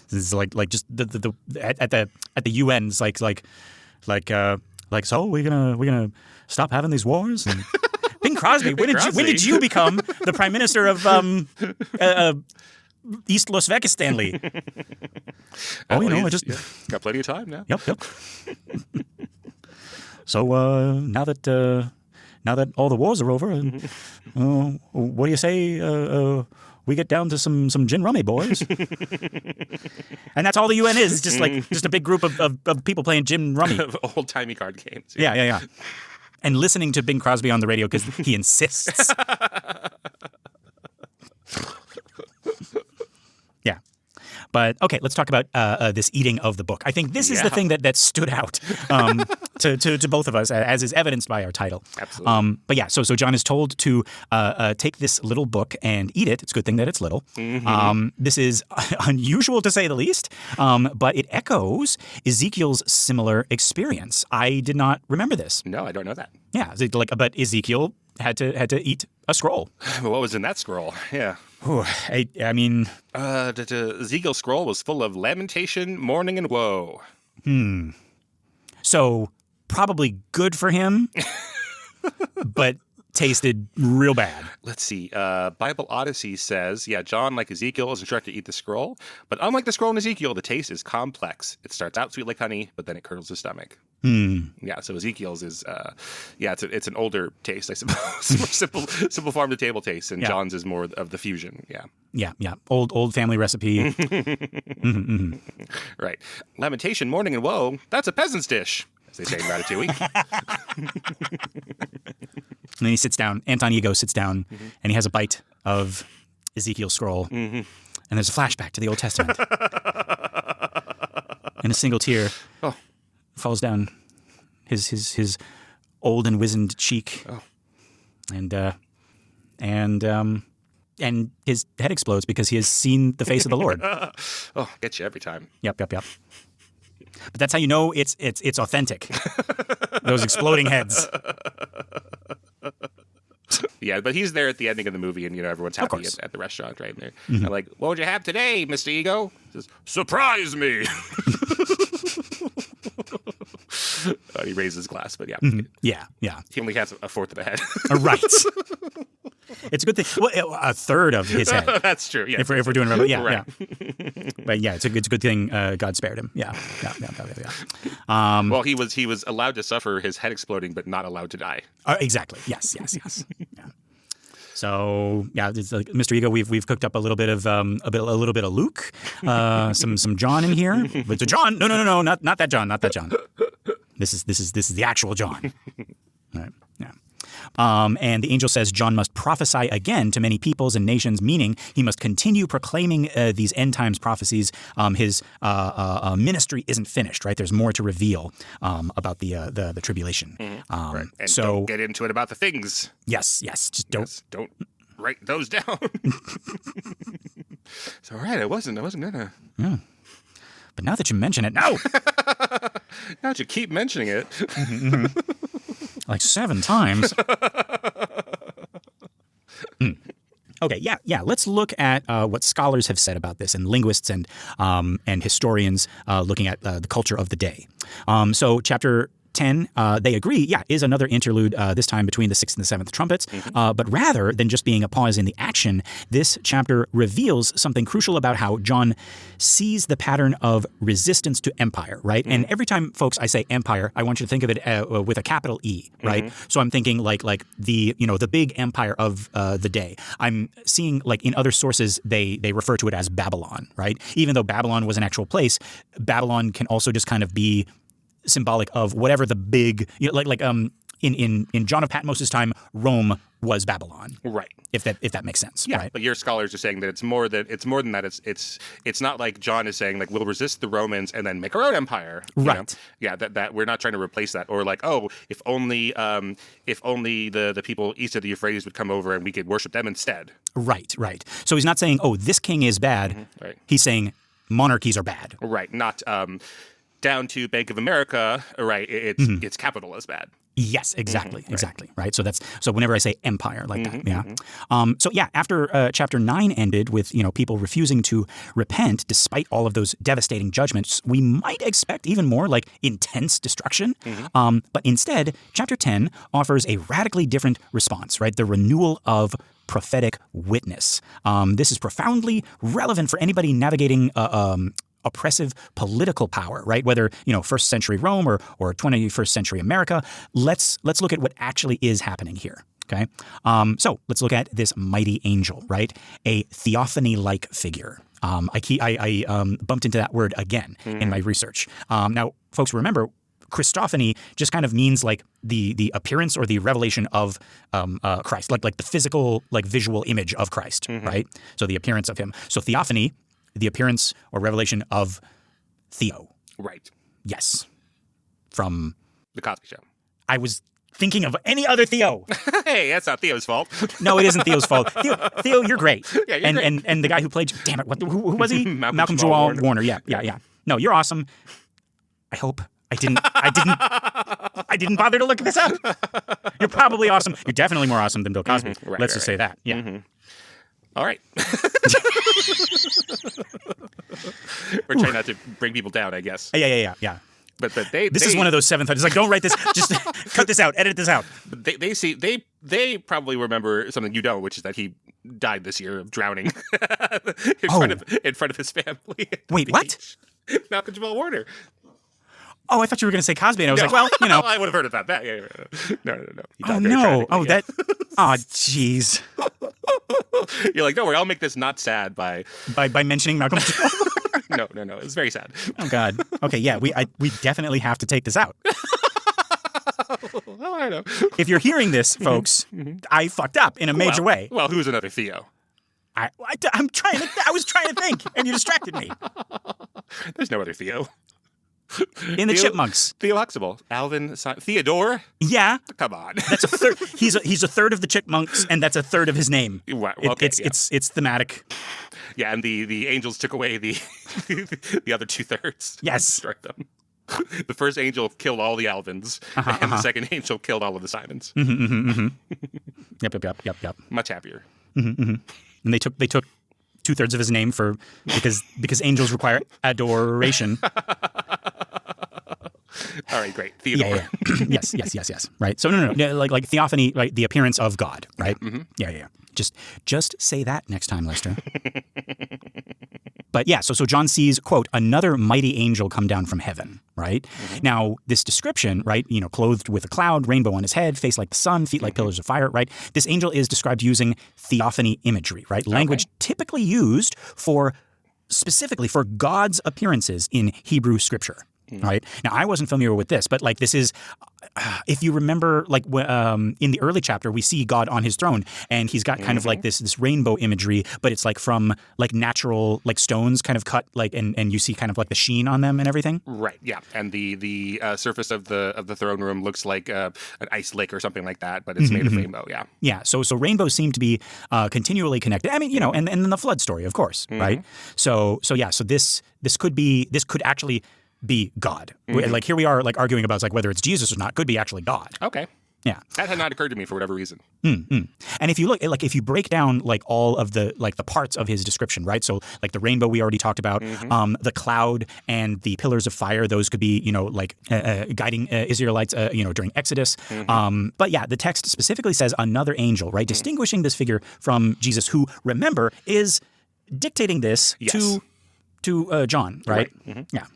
[SPEAKER 1] This is like just the at the UN, it's like so we're gonna stop having these wars. And Bing Crosby, when did you become the prime minister of East Las Vegas, Stanley? I just
[SPEAKER 2] got plenty of time now.
[SPEAKER 1] Yep. So now that all the wars are over, what do you say? We get down to some gin rummy, boys. And that's all the UN is. It's just a big group of people playing gin rummy.
[SPEAKER 2] Old timey card games.
[SPEAKER 1] Yeah. And listening to Bing Crosby on the radio because he insists. Yeah. But okay, let's talk about this eating of the book. I think this is the thing that stood out to both of us, as is evidenced by our title.
[SPEAKER 2] Absolutely.
[SPEAKER 1] But yeah, so John is told to take this little book and eat it. It's a good thing that it's little. This is unusual to say the least, but it echoes Ezekiel's similar experience. I did not remember this.
[SPEAKER 2] No, I don't know that.
[SPEAKER 1] Yeah, but Ezekiel had to eat a scroll.
[SPEAKER 2] What was in that scroll? Yeah.
[SPEAKER 1] Ooh, I mean...
[SPEAKER 2] the Ezekiel scroll was full of lamentation, mourning, and woe.
[SPEAKER 1] So, probably good for him, but tasted real bad.
[SPEAKER 2] Let's see. Bible Odyssey says, John, like Ezekiel, is instructed to eat the scroll. But unlike the scroll in Ezekiel, the taste is complex. It starts out sweet like honey, but then it curdles the stomach. Yeah, so Ezekiel's is, it's an older taste, I suppose. More simple farm to table taste, and John's is more of the fusion. Yeah.
[SPEAKER 1] Old family recipe.
[SPEAKER 2] Right. Lamentation, mourning, and woe, that's a peasant's dish, as they say in Ratatouille.
[SPEAKER 1] And then he sits down, Anton Ego sits down, and he has a bite of Ezekiel's scroll. And there's a flashback to the Old Testament. And a single tear falls down his old and wizened cheek. And his head explodes because he has seen the face of the Lord.
[SPEAKER 2] Gets you every time.
[SPEAKER 1] Yep. But that's how you know it's authentic. Those exploding heads.
[SPEAKER 2] Yeah, but he's there at the ending of the movie, and everyone's happy at the restaurant, right? And they're like, "What would you have today, Mr. Ego?" He says, "Surprise me." He raises his glass, but
[SPEAKER 1] Yeah.
[SPEAKER 2] He only has a fourth of a head.
[SPEAKER 1] Right. It's a good thing. Well, a third of his head.
[SPEAKER 2] That's true. Yeah.
[SPEAKER 1] If we're doing right.
[SPEAKER 2] Right.
[SPEAKER 1] But yeah, it's a good thing God spared him. Yeah.
[SPEAKER 2] Well, he was allowed to suffer his head exploding, but not allowed to die.
[SPEAKER 1] Exactly. Yes. Yeah. So it's like, Mr. Ego, we've cooked up a little bit of Luke, some John in here. But the John, no, not that John, This is the actual John. Right. Yeah. And the angel says John must prophesy again to many peoples and nations, meaning he must continue proclaiming these end times prophecies. His ministry isn't finished, right? There's more to reveal about the tribulation.
[SPEAKER 2] Right. And so don't get into it about the things.
[SPEAKER 1] Yes. Just
[SPEAKER 2] don't write those down. It's all right. I wasn't gonna.
[SPEAKER 1] Yeah. But now that you mention it, no.
[SPEAKER 2] Now that you keep mentioning it,
[SPEAKER 1] like 7 times. Okay, yeah. Let's look at what scholars have said about this, and linguists and historians looking at the culture of the day. So, chapter 10, they agree, is another interlude, this time between the 6th and the 7th trumpets. But rather than just being a pause in the action, this chapter reveals something crucial about how John sees the pattern of resistance to empire, right? And every time, folks, I say empire, I want you to think of it with a capital E, right? So I'm thinking like the big empire of the day. I'm seeing like in other sources they refer to it as Babylon, right? Even though Babylon was an actual place, Babylon can also just kind of be symbolic of whatever the big, in John of Patmos's time, Rome was Babylon,
[SPEAKER 2] right?
[SPEAKER 1] If that makes sense,
[SPEAKER 2] yeah.
[SPEAKER 1] Right?
[SPEAKER 2] But your scholars are saying that it's more than that. It's not like John is saying like we'll resist the Romans and then make our own empire,
[SPEAKER 1] right?
[SPEAKER 2] Know? Yeah, that we're not trying to replace that, or like if only the people east of the Euphrates would come over and we could worship them instead. Right.
[SPEAKER 1] So he's not saying this king is bad. Right. He's saying monarchies are bad.
[SPEAKER 2] Right. Not. Down to Bank of America, right? Its capital is bad.
[SPEAKER 1] Yes, exactly. Right. So whenever I say empire like that, after chapter 9 ended with people refusing to repent despite all of those devastating judgments, we might expect even more like intense destruction. But instead, chapter 10 offers a radically different response, right? The renewal of prophetic witness. This is profoundly relevant for anybody navigating oppressive political power, right? Whether, first century Rome or 21st century America. Let's look at what actually is happening here. Okay. So let's look at this mighty angel, right? A Theophany-like figure. I bumped into that word again in my research. Now, folks, remember, Christophany just kind of means like the appearance or the revelation of Christ, like the physical, like visual image of Christ, right? So the appearance of him. So Theophany, the appearance or revelation of Theo.
[SPEAKER 2] Right.
[SPEAKER 1] Yes. From
[SPEAKER 2] The Cosby Show.
[SPEAKER 1] I was thinking of any other Theo.
[SPEAKER 2] Hey, that's not Theo's fault.
[SPEAKER 1] No, it isn't Theo's fault. Theo, you're great.
[SPEAKER 2] Yeah, you're great.
[SPEAKER 1] And the guy who played, damn it, who was he?
[SPEAKER 2] Malcolm Jamal
[SPEAKER 1] Warner. Yeah. No, you're awesome. I hope I didn't bother to look this up. You're probably awesome. You're definitely more awesome than Bill Cosby. Let's just say that. Yeah.
[SPEAKER 2] All right. We're trying not to bring people down, I guess.
[SPEAKER 1] Yeah.
[SPEAKER 2] But
[SPEAKER 1] this is one of those 7 thoughts. It's like, don't write this. Just cut this out. Edit this out.
[SPEAKER 2] But they probably remember something you know, which is that he died this year of drowning in front of his family.
[SPEAKER 1] Wait, what?
[SPEAKER 2] Malcolm Jamal Warner.
[SPEAKER 1] Oh, I thought you were going to say Cosby, and I was like, well,
[SPEAKER 2] I would have heard about that. Yeah. No. He died
[SPEAKER 1] jeez.
[SPEAKER 2] You're like, don't worry, I'll make this not sad by
[SPEAKER 1] mentioning Malcolm Jamal.
[SPEAKER 2] No. It's very sad.
[SPEAKER 1] Oh, God. Okay, yeah, we definitely have to take this out.
[SPEAKER 2] Well, I know.
[SPEAKER 1] If you're hearing this, folks, I fucked up in a major way.
[SPEAKER 2] Well, who's another Theo?
[SPEAKER 1] I was trying to think, and you distracted me.
[SPEAKER 2] There's no other Theo.
[SPEAKER 1] In the Chipmunks.
[SPEAKER 2] Theo Huxtable. Alvin. Theodore?
[SPEAKER 1] Yeah.
[SPEAKER 2] Come on.
[SPEAKER 1] That's a third. He's a third of the Chipmunks, and that's a third of his name.
[SPEAKER 2] Wow. Okay,
[SPEAKER 1] it's thematic.
[SPEAKER 2] Yeah, and the angels took away the other 2/3.
[SPEAKER 1] Yes.
[SPEAKER 2] Destroyed them. The first angel killed all the Alvins, and the second angel killed all of the Simons.
[SPEAKER 1] Yep.
[SPEAKER 2] Much happier.
[SPEAKER 1] And they took 2/3 of his name because angels require adoration.
[SPEAKER 2] All right, great. Theodore.
[SPEAKER 1] Yeah. Yes. Right. So no. Like Theophany, right? The appearance of God, right? Yeah. Just say that next time, Lester. But yeah, so John sees, quote, another mighty angel come down from heaven, right? Now, this description, right, clothed with a cloud, rainbow on his head, face like the sun, feet like pillars of fire, right? This angel is described using theophany imagery, right? Language typically used specifically for God's appearances in Hebrew scripture. Right. Now, I wasn't familiar with this, but like this is if you remember, like in the early chapter, we see God on his throne, and he's got kind of like this rainbow imagery, but it's like from like natural like stones kind of cut like, and you see kind of like the sheen on them and everything.
[SPEAKER 2] Right. Yeah. And the surface of the throne room looks like an ice lake or something like that, but it's made of rainbow. Yeah.
[SPEAKER 1] Yeah. So rainbows seem to be continually connected. I mean, and then the flood story, of course, right? So yeah. So this could actually be God. Like here we are like arguing about like whether it's Jesus or not. Could be actually God.
[SPEAKER 2] Okay.
[SPEAKER 1] Yeah.
[SPEAKER 2] That had not occurred to me for whatever reason.
[SPEAKER 1] And if you look, like if you break down like all of the like the parts of his description, right? So like the rainbow we already talked about, the cloud and the pillars of fire, those could be, like guiding Israelites, during Exodus. But yeah, the text specifically says another angel, right? Distinguishing this figure from Jesus, who, remember, is dictating this to John, right? Yeah.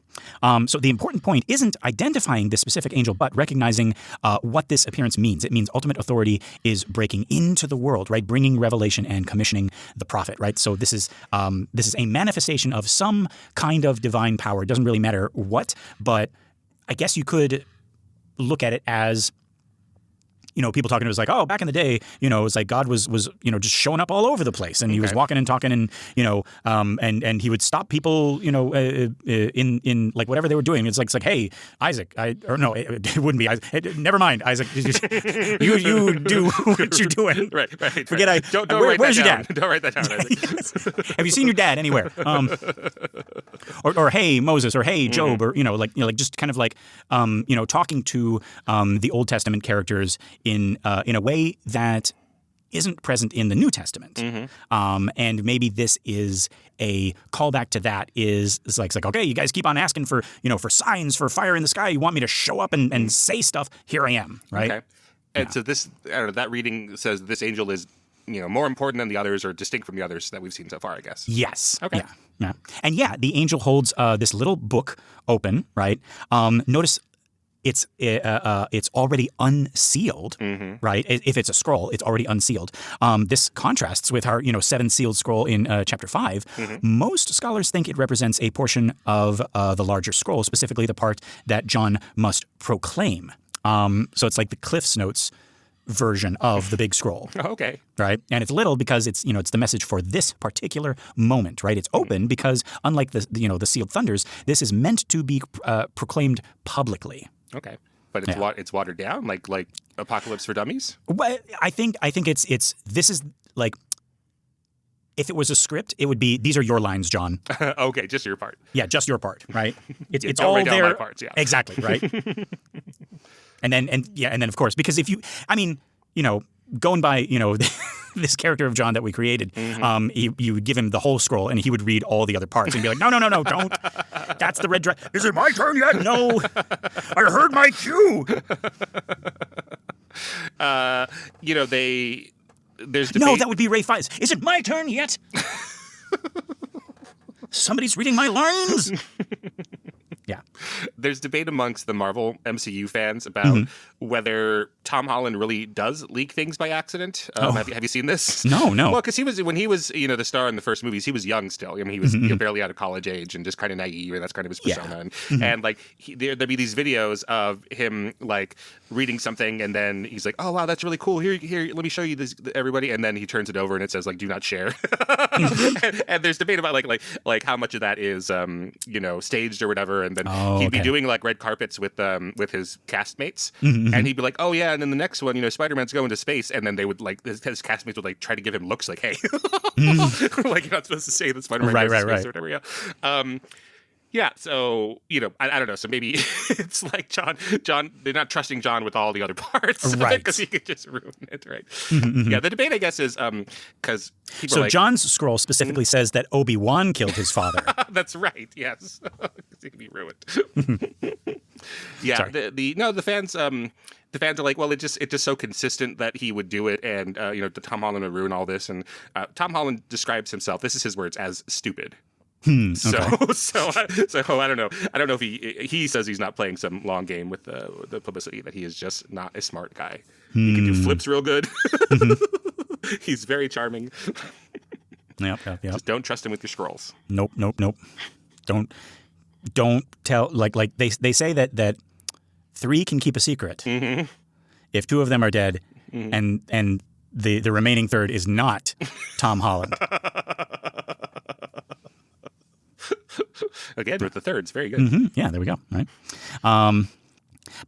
[SPEAKER 1] So the important point isn't identifying this specific angel, but recognizing what this appearance means. It means ultimate authority is breaking into the world, right? Bringing revelation and commissioning the prophet, right? So this is a manifestation of some kind of divine power. It doesn't really matter what, but I guess you could look at it as, people talking to us like, oh, back in the day, it was like God was just showing up all over the place, and he was walking and talking, and and he would stop people, in like whatever they were doing. It's like, hey, Isaac, it wouldn't be Isaac. Never mind, Isaac. You do what you're doing.
[SPEAKER 2] Right.
[SPEAKER 1] Forget
[SPEAKER 2] Don't write
[SPEAKER 1] where's
[SPEAKER 2] that
[SPEAKER 1] your
[SPEAKER 2] down.
[SPEAKER 1] dad?
[SPEAKER 2] Don't write that down, Isaac.
[SPEAKER 1] Have you seen your dad anywhere? Or hey, Moses, or hey, Job, or like just kind of like talking to the Old Testament characters in a way that isn't present in the New Testament. And maybe this is a callback to that. It's like, okay, you guys keep on asking for signs, for fire in the sky. You want me to show up and say stuff. Here I am, right?
[SPEAKER 2] Okay. And so this, that reading says this angel is, more important than the others, or distinct from the others that we've seen so far, I guess.
[SPEAKER 1] Yes.
[SPEAKER 2] Okay.
[SPEAKER 1] Yeah. And yeah, the angel holds this little book open, right? Notice it's already unsealed, right? If it's a scroll, it's already unsealed. This contrasts with our 7 sealed scroll in chapter 5. Most scholars think it represents a portion of the larger scroll, specifically the part that John must proclaim. So it's like the Cliff's Notes version of the big scroll.
[SPEAKER 2] Okay.
[SPEAKER 1] Right? And it's little because it's the message for this particular moment, right? It's open because unlike the sealed thunders, this is meant to be proclaimed publicly.
[SPEAKER 2] Okay. But it's watered down, like Apocalypse for Dummies?
[SPEAKER 1] Well, I think this is like, if it was a script, it would be, these are your lines, John.
[SPEAKER 2] Okay, just your part.
[SPEAKER 1] Yeah, just your part, right? It's
[SPEAKER 2] don't
[SPEAKER 1] all
[SPEAKER 2] write down
[SPEAKER 1] there.
[SPEAKER 2] my parts, yeah.
[SPEAKER 1] Exactly, right? and then of course, because if you, going by, this character of John that we created, you would give him the whole scroll and he would read all the other parts and be like, no, don't. That's the red dragon. Is it my turn yet? No. I heard my cue.
[SPEAKER 2] There's debate.
[SPEAKER 1] No, that would be Ray Fiennes. Is it my turn yet? Somebody's reading my lines. Yeah.
[SPEAKER 2] There's debate amongst the Marvel MCU fans about whether Tom Holland really does leak things by accident. Have you seen this?
[SPEAKER 1] No.
[SPEAKER 2] Well, because when he was the star in the first movies, he was young still. I mean, he was barely out of college age and just kind of naive, and that's kind of his persona.
[SPEAKER 1] Yeah.
[SPEAKER 2] And like there'd be these videos of him like reading something, and then he's like, "Oh wow, that's really cool. Here, let me show you this, everybody." And then he turns it over, and it says like, "Do not share." and there's debate about like how much of that is staged or whatever. And then he'd be doing like red carpets with his castmates, and he'd be like, "Oh yeah," and then the next one, Spider-Man's going to space, and then they would like his castmates would like try to give him looks like, "Hey," like you're not supposed to say that Spider-Man goes to space or whatever. Yeah. Yeah, so I don't know. So maybe it's like John. They're not trusting John with all the other parts, right? Because he could just ruin it, right? Yeah. The debate, I guess, is because people.
[SPEAKER 1] So
[SPEAKER 2] are like,
[SPEAKER 1] John's scroll specifically says that Obi-Wan killed his father.
[SPEAKER 2] That's right. Yes, because he can be ruined. Yeah.
[SPEAKER 1] Sorry.
[SPEAKER 2] The fans. The fans are like, well, it's just so consistent that he would do it, and Tom Holland would ruin all this. And Tom Holland describes himself. This is his words as stupid. So I don't know. I don't know if he says he's not playing some long game with the publicity, that he is just not a smart guy. He can do flips real good. He's very charming.
[SPEAKER 1] Yep.
[SPEAKER 2] Just don't trust him with your scrolls.
[SPEAKER 1] Nope. Don't tell, like they say that 3 can keep a secret.
[SPEAKER 2] Mm-hmm.
[SPEAKER 1] If 2 of them are dead, and the remaining third is not Tom Holland.
[SPEAKER 2] Again, with the thirds. Very good.
[SPEAKER 1] Mm-hmm. Yeah, there we go. Right.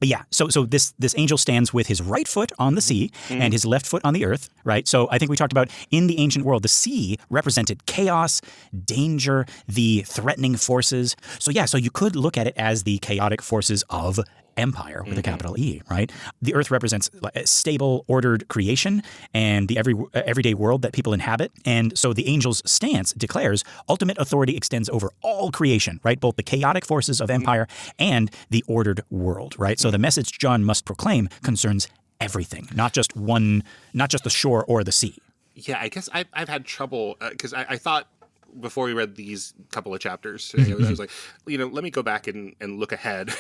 [SPEAKER 1] But yeah, so this angel stands with his right foot on the sea and his left foot on the earth, right? So I think we talked about in the ancient world, the sea represented chaos, danger, the threatening forces. So yeah, so you could look at it as the chaotic forces of empire with a capital E, right? The earth represents a stable, ordered creation and the everyday world that people inhabit. And so the angel's stance declares ultimate authority extends over all creation, right? Both the chaotic forces of empire and the ordered world, right? So the message John must proclaim concerns everything, not just the shore or the sea.
[SPEAKER 2] Yeah, I guess I've had trouble because I thought before we read these couple of chapters, I was like, let me go back and look ahead.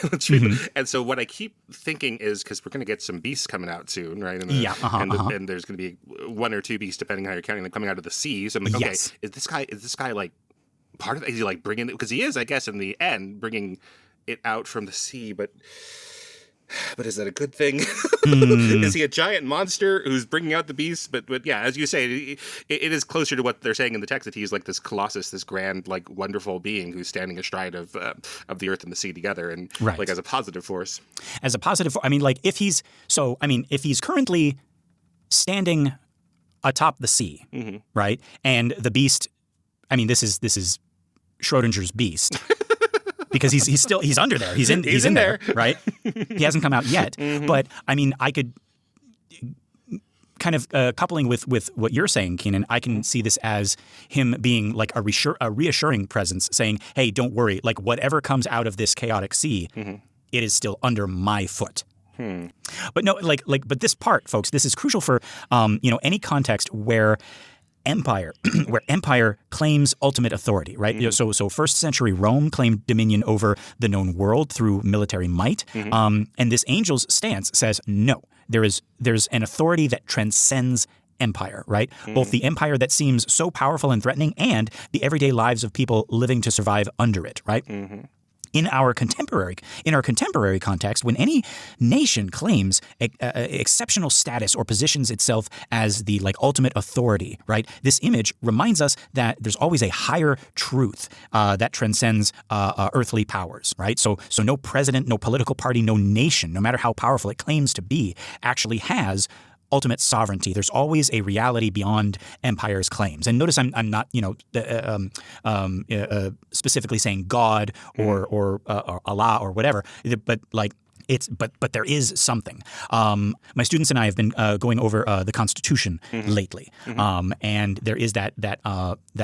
[SPEAKER 2] And so what I keep thinking is, because we're going to get some beasts coming out soon, right? And and there's going to be 1 or 2 beasts, depending on how you're counting them, coming out of the sea. So I'm like, okay, is this guy like part of it? Is he like bringing it? Because he is, I guess, in the end, bringing it out from the sea, but is that a good thing? Is he a giant monster who's bringing out the beast? But yeah, as you say, it is closer to what they're saying in the text, that he's like this colossus, this grand, like wonderful being who's standing astride of the earth and the sea together, and like as a positive force.
[SPEAKER 1] As a positive, I mean, like if he's currently standing atop the sea, right, and the beast, I mean, this is Schrodinger's beast. Because he's under there. He's in there, right? He hasn't come out yet. But I mean, I could kind of coupling with what you're saying, Keenan. I can see this as him being like a reassuring presence, saying, "Hey, don't worry. Like whatever comes out of this chaotic sea, it is still under my foot." But no, but this part, folks, this is crucial for any context where empire claims ultimate authority, right? So first century Rome claimed dominion over the known world through military might. And this angel's stance says, no, there's an authority that transcends empire, right? Both the empire that seems so powerful and threatening and the everyday lives of people living to survive under it, right? In our contemporary context, when any nation claims exceptional status or positions itself as the ultimate authority, right? This image reminds us that there's always a higher truth that transcends earthly powers, right? So no president, no political party, no nation, no matter how powerful it claims to be, actually has ultimate sovereignty. There's always a reality beyond empire's claims. And notice I'm not specifically saying God or Allah or whatever, but but there is something. My students and I have been going over the Constitution lately, and there is that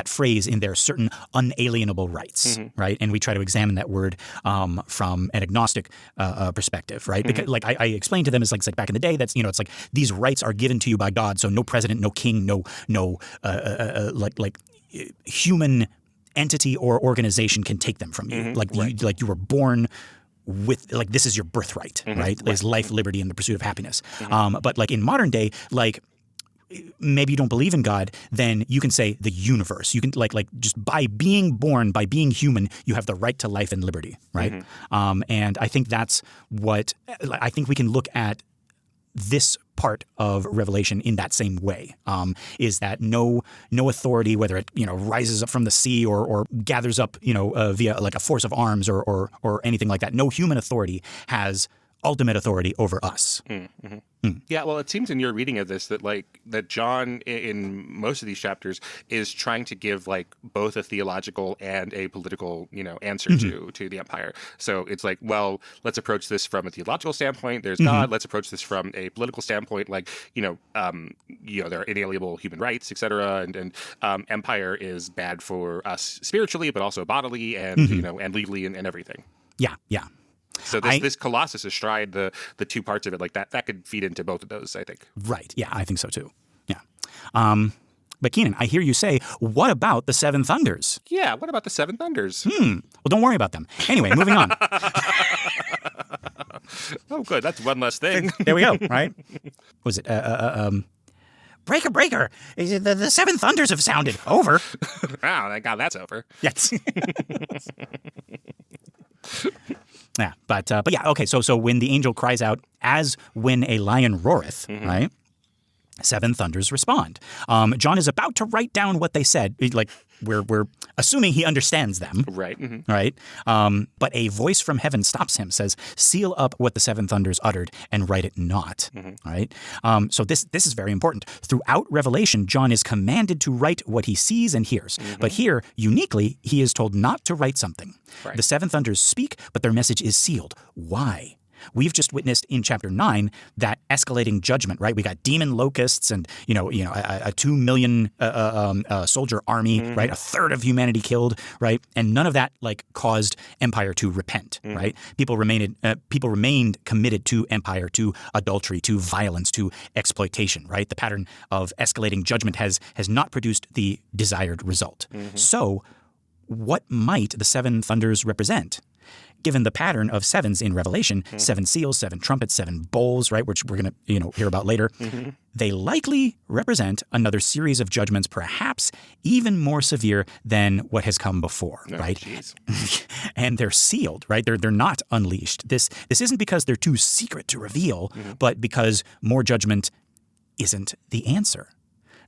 [SPEAKER 1] phrase in there, certain unalienable rights, right? And we try to examine that word from an agnostic perspective, right? Because I explained to them, it's like back in the day, that's it's like these rights are given to you by God, so no president, no king, no human entity or organization can take them from you. You were born with this is your birthright, right? There's life, liberty, and the pursuit of happiness. But in modern day, maybe you don't believe in God, then you can say the universe. You can just by being born, by being human, you have the right to life and liberty, right? And I think that's what I think we can look at this part of Revelation in that same way, is that no authority, whether it rises up from the sea or gathers up via a force of arms or anything like that, no human authority has ultimate authority over us.
[SPEAKER 2] Yeah, well, it seems in your reading of this that John in most of these chapters is trying to give both a theological and a political answer to the empire. So it's well, let's approach this from a theological standpoint. There's God. Let's approach this from a political standpoint. There are inalienable human rights, etc. And empire is bad for us spiritually, but also bodily and and legally and everything.
[SPEAKER 1] Yeah.
[SPEAKER 2] So this Colossus astride the 2 parts of it, that could feed into both of those, I think.
[SPEAKER 1] Right. Yeah, I think so too. Yeah. But Keenan, I hear you say, what about the 7 thunders?
[SPEAKER 2] Yeah, what about the 7 thunders?
[SPEAKER 1] Well, don't worry about them. Anyway, moving on.
[SPEAKER 2] Oh, good. That's one less thing.
[SPEAKER 1] There we go, right? Was it, breaker, breaker. The 7 thunders have sounded. Over.
[SPEAKER 2] Oh, thank God that's over.
[SPEAKER 1] Yes. Yeah, but yeah, okay. So when the angel cries out, as when a lion roareth, right? 7 thunders respond. John is about to write down what they said. Like we're assuming he understands them,
[SPEAKER 2] Right.
[SPEAKER 1] right? But a voice from heaven stops him, says, "Seal up what the 7 thunders uttered, and write it not." Right. So this is very important. Throughout Revelation, John is commanded to write what he sees and hears. But here, uniquely, he is told not to write something.
[SPEAKER 2] Right.
[SPEAKER 1] The 7 thunders speak, but their message is sealed. Why? We've just witnessed in chapter 9 that escalating judgment, right? We got demon locusts and, a 2 million soldier army, right? A third of humanity killed, right? And none of that caused empire to repent, right? People remained committed to empire, to adultery, to violence, to exploitation, right? The pattern of escalating judgment has not produced the desired result. So what might the 7 thunders represent? Given the pattern of 7s in Revelation, 7 seals, 7 trumpets, 7 bowls, right, which we're going to hear about later, they likely represent another series of judgments, perhaps even more severe than what has come before, right? And they're sealed, right? They're not unleashed. This isn't because they're too secret to reveal, but because more judgment isn't the answer.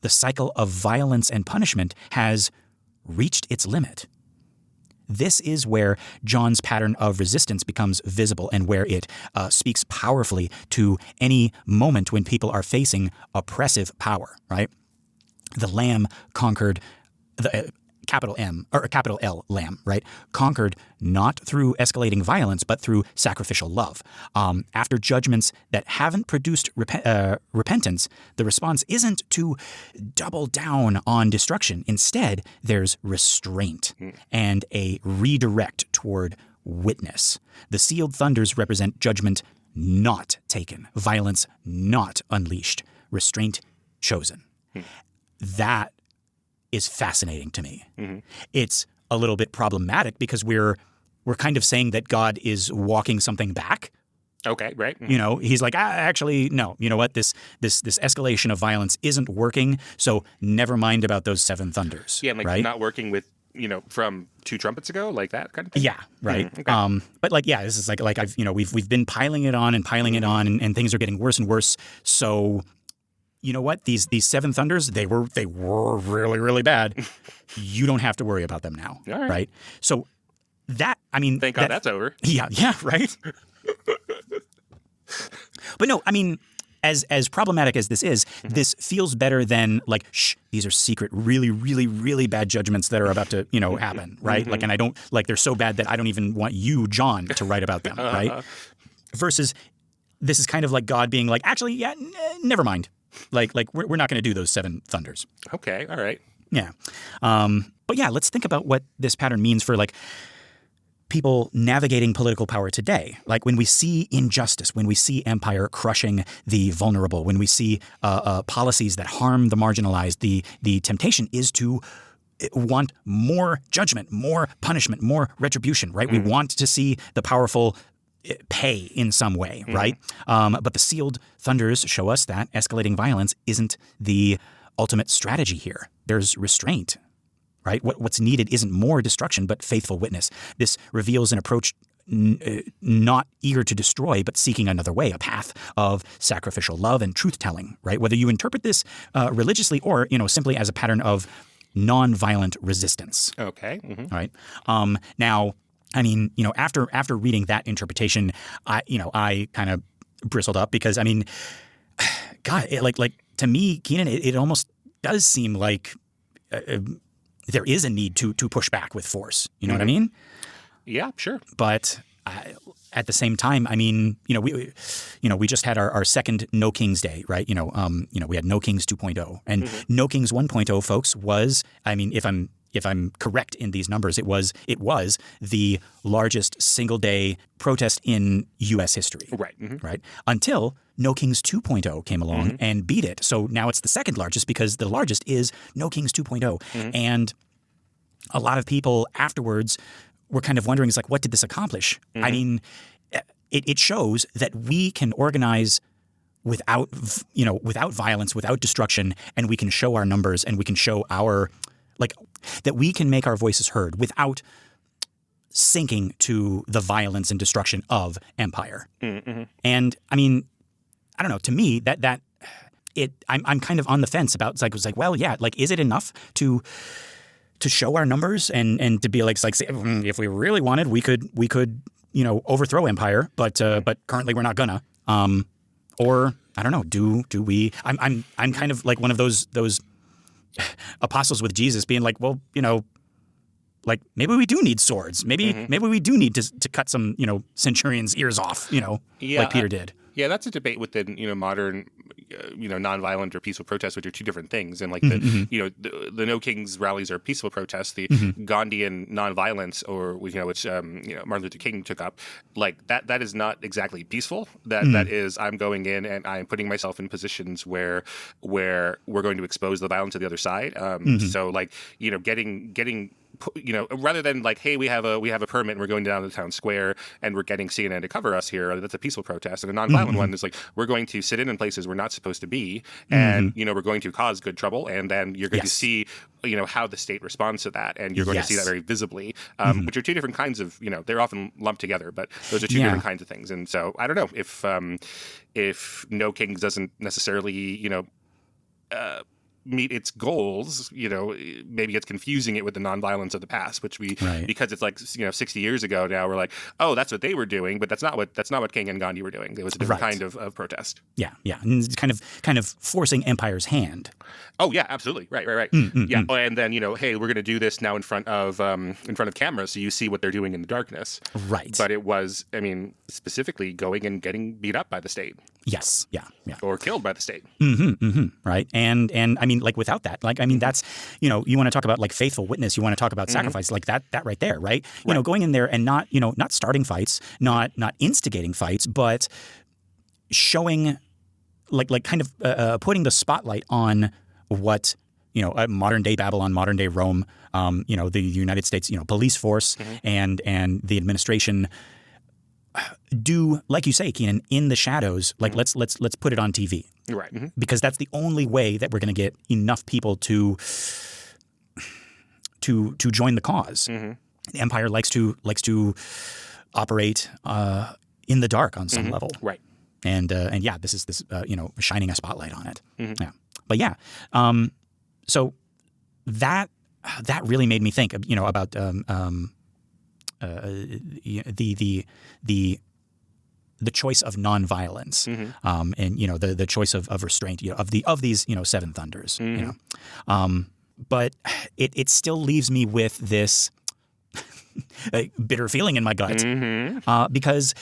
[SPEAKER 1] The cycle of violence and punishment has reached its limit. This is where John's pattern of resistance becomes visible and where it speaks powerfully to any moment when people are facing oppressive power, right? The Lamb conquered, the capital M, or capital L, Lamb, right? Conquered not through escalating violence, but through sacrificial love. After judgments that haven't produced repentance, the response isn't to double down on destruction. Instead, there's restraint and a redirect toward witness. The sealed thunders represent judgment not taken, violence not unleashed, restraint chosen. That is fascinating to me. It's a little bit problematic because we're kind of saying that God is walking something back.
[SPEAKER 2] Okay, right.
[SPEAKER 1] He's like, actually, no. You know what? This escalation of violence isn't working. So never mind about those 7 thunders.
[SPEAKER 2] Yeah,
[SPEAKER 1] right?
[SPEAKER 2] Not working with from 2 trumpets ago, like that kind of thing.
[SPEAKER 1] Yeah, right.
[SPEAKER 2] Okay.
[SPEAKER 1] But this is like I've we've been piling it on and things are getting worse and worse. So. You know what? These 7 thunders, they were really, really bad. You don't have to worry about them now, right? So that,
[SPEAKER 2] thank God that's over.
[SPEAKER 1] Yeah, right. But no, as problematic as this is, this feels better than these are secret, really, really, really bad judgments that are about to happen, right? And I don't they're so bad that I don't even want you, John, to write about them, right? Versus this is kind of like God being like, actually, yeah, never mind. We're not going to do those 7 thunders.
[SPEAKER 2] Okay, all right.
[SPEAKER 1] Yeah. But yeah, let's think about what this pattern means for people navigating political power today. When we see injustice, when we see empire crushing the vulnerable, when we see policies that harm the marginalized, the temptation is to want more judgment, more punishment, more retribution, right? We want to see the powerful pay in some way, right? But the sealed thunders show us that escalating violence isn't the ultimate strategy here. There's restraint, right? What's needed isn't more destruction, but faithful witness. This reveals an approach not eager to destroy, but seeking another way, a path of sacrificial love and truth-telling, right? Whether you interpret this religiously or, simply as a pattern of nonviolent resistance.
[SPEAKER 2] Okay.
[SPEAKER 1] All right. Now, after reading that interpretation, I kind of bristled up because, God, to me, Keenan, it almost does seem like there is a need to push back with force. You know what I mean?
[SPEAKER 2] Yeah, sure.
[SPEAKER 1] But at the same time, we just had our second No Kings Day, right? We had No Kings 2.0, and No Kings 1.0, folks, was, if I'm correct in these numbers, it was the largest single day protest in U.S. history.
[SPEAKER 2] Right.
[SPEAKER 1] Right. Until No Kings 2.0 came along and beat it. So now it's the second largest because the largest is No Kings 2.0. And a lot of people afterwards were kind of wondering, what did this accomplish? It shows that we can organize without violence, without destruction, and we can show our numbers and we can show our that we can make our voices heard without sinking to the violence and destruction of empire. And I mean, I don't know. To me, I'm kind of on the fence about. It's like, well, yeah. Like, is it enough to show our numbers and to be like, if we really wanted, we could overthrow empire, but currently we're not gonna. Or I don't know. Do we? I'm kind of like one of those apostles with Jesus, being like, well, like maybe we do need swords. Maybe we do need to cut some centurion's ears off. Like Peter did.
[SPEAKER 2] Yeah, that's a debate within modern nonviolent or peaceful protests, which are two different things. And like the No Kings rallies are peaceful protests. The Gandhian nonviolence, or which Martin Luther King took up, like that is not exactly peaceful. That is, I'm going in and I'm putting myself in positions where we're going to expose the violence of the other side. So like getting rather than like, hey, we have a permit and we're going down to the town square and we're getting CNN to cover us here. That's a peaceful protest. And a nonviolent one is like, we're going to sit in places we're not supposed to be, and we're going to cause good trouble, and then you're going to see how the state responds to that, and you're going to see that very visibly, which are two different kinds of they're often lumped together, but those are two different kinds of things. And so I don't know if No Kings doesn't necessarily meet its goals, maybe it's confusing it with the nonviolence of the past, which because it's like 60 years ago now, we're like, oh, that's what they were doing, but that's not what King and Gandhi were doing. It was a different kind of protest.
[SPEAKER 1] Yeah, and it's kind of forcing empire's hand.
[SPEAKER 2] Oh yeah, absolutely, right. Yeah, and then hey, we're going to do this now in front of cameras, so you see what they're doing in the darkness.
[SPEAKER 1] Right.
[SPEAKER 2] But it was, specifically going and getting beat up by the state.
[SPEAKER 1] Yes. Yeah.
[SPEAKER 2] Or killed by the state.
[SPEAKER 1] Right. And I mean, like without that, like, I mean, that's, you want to talk about like faithful witness, you want to talk about sacrifice, like that right there, right? Going in there and not starting fights, not instigating fights, but showing like kind of putting the spotlight on what, modern day Babylon, modern day Rome, the United States, police force and the administration do, like you say, Keenan, in the shadows. Like let's put it on TV,
[SPEAKER 2] right?
[SPEAKER 1] Because that's the only way that we're going to get enough people to join the cause. The empire likes to operate in the dark on some level,
[SPEAKER 2] right?
[SPEAKER 1] And yeah, this is shining a spotlight on it. Yeah, but yeah, so that really made me think, about the choice of nonviolence, and the choice of restraint, of these seven thunders, but it still leaves me with this bitter feeling in my gut, because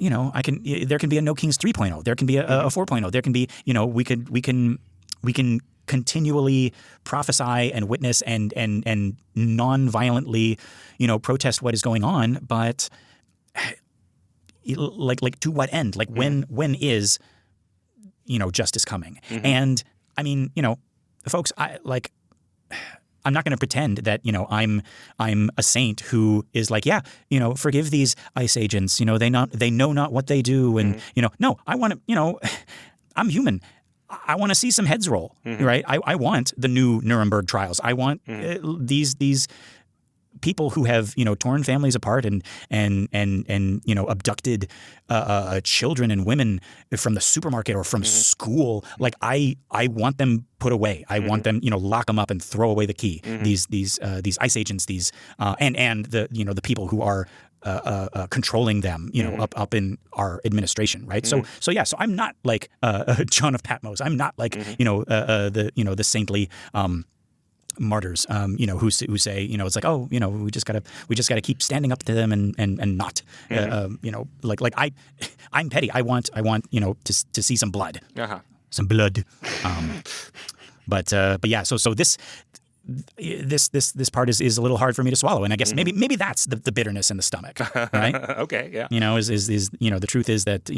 [SPEAKER 1] there can be a No Kings 3.0, there can be a 4.0, there can be we can continually prophesy and witness and non-violently, protest what is going on, but like to what end? Like when is, justice coming? And I mean, folks, I'm not going to pretend that, I'm a saint who is like, yeah, forgive these ICE agents, they know not what they do. And, no, I want to, I'm human. I want to see some heads roll, right? I want the new Nuremberg trials. I want these people who have torn families apart and abducted children and women from the supermarket or from school. Like I want them put away. I want them lock them up and throw away the key. These ICE agents, and the people who are controlling them, up in our administration, right? So yeah, so I'm not like John of Patmos. I'm not like the saintly martyrs, who say, it's like, oh, we just gotta keep standing up to them and not, like I'm petty. I want to see some blood, some blood, but yeah. So this part is a little hard for me to swallow, and I guess maybe that's the bitterness in the stomach, right?
[SPEAKER 2] Okay, yeah.
[SPEAKER 1] Is the truth is that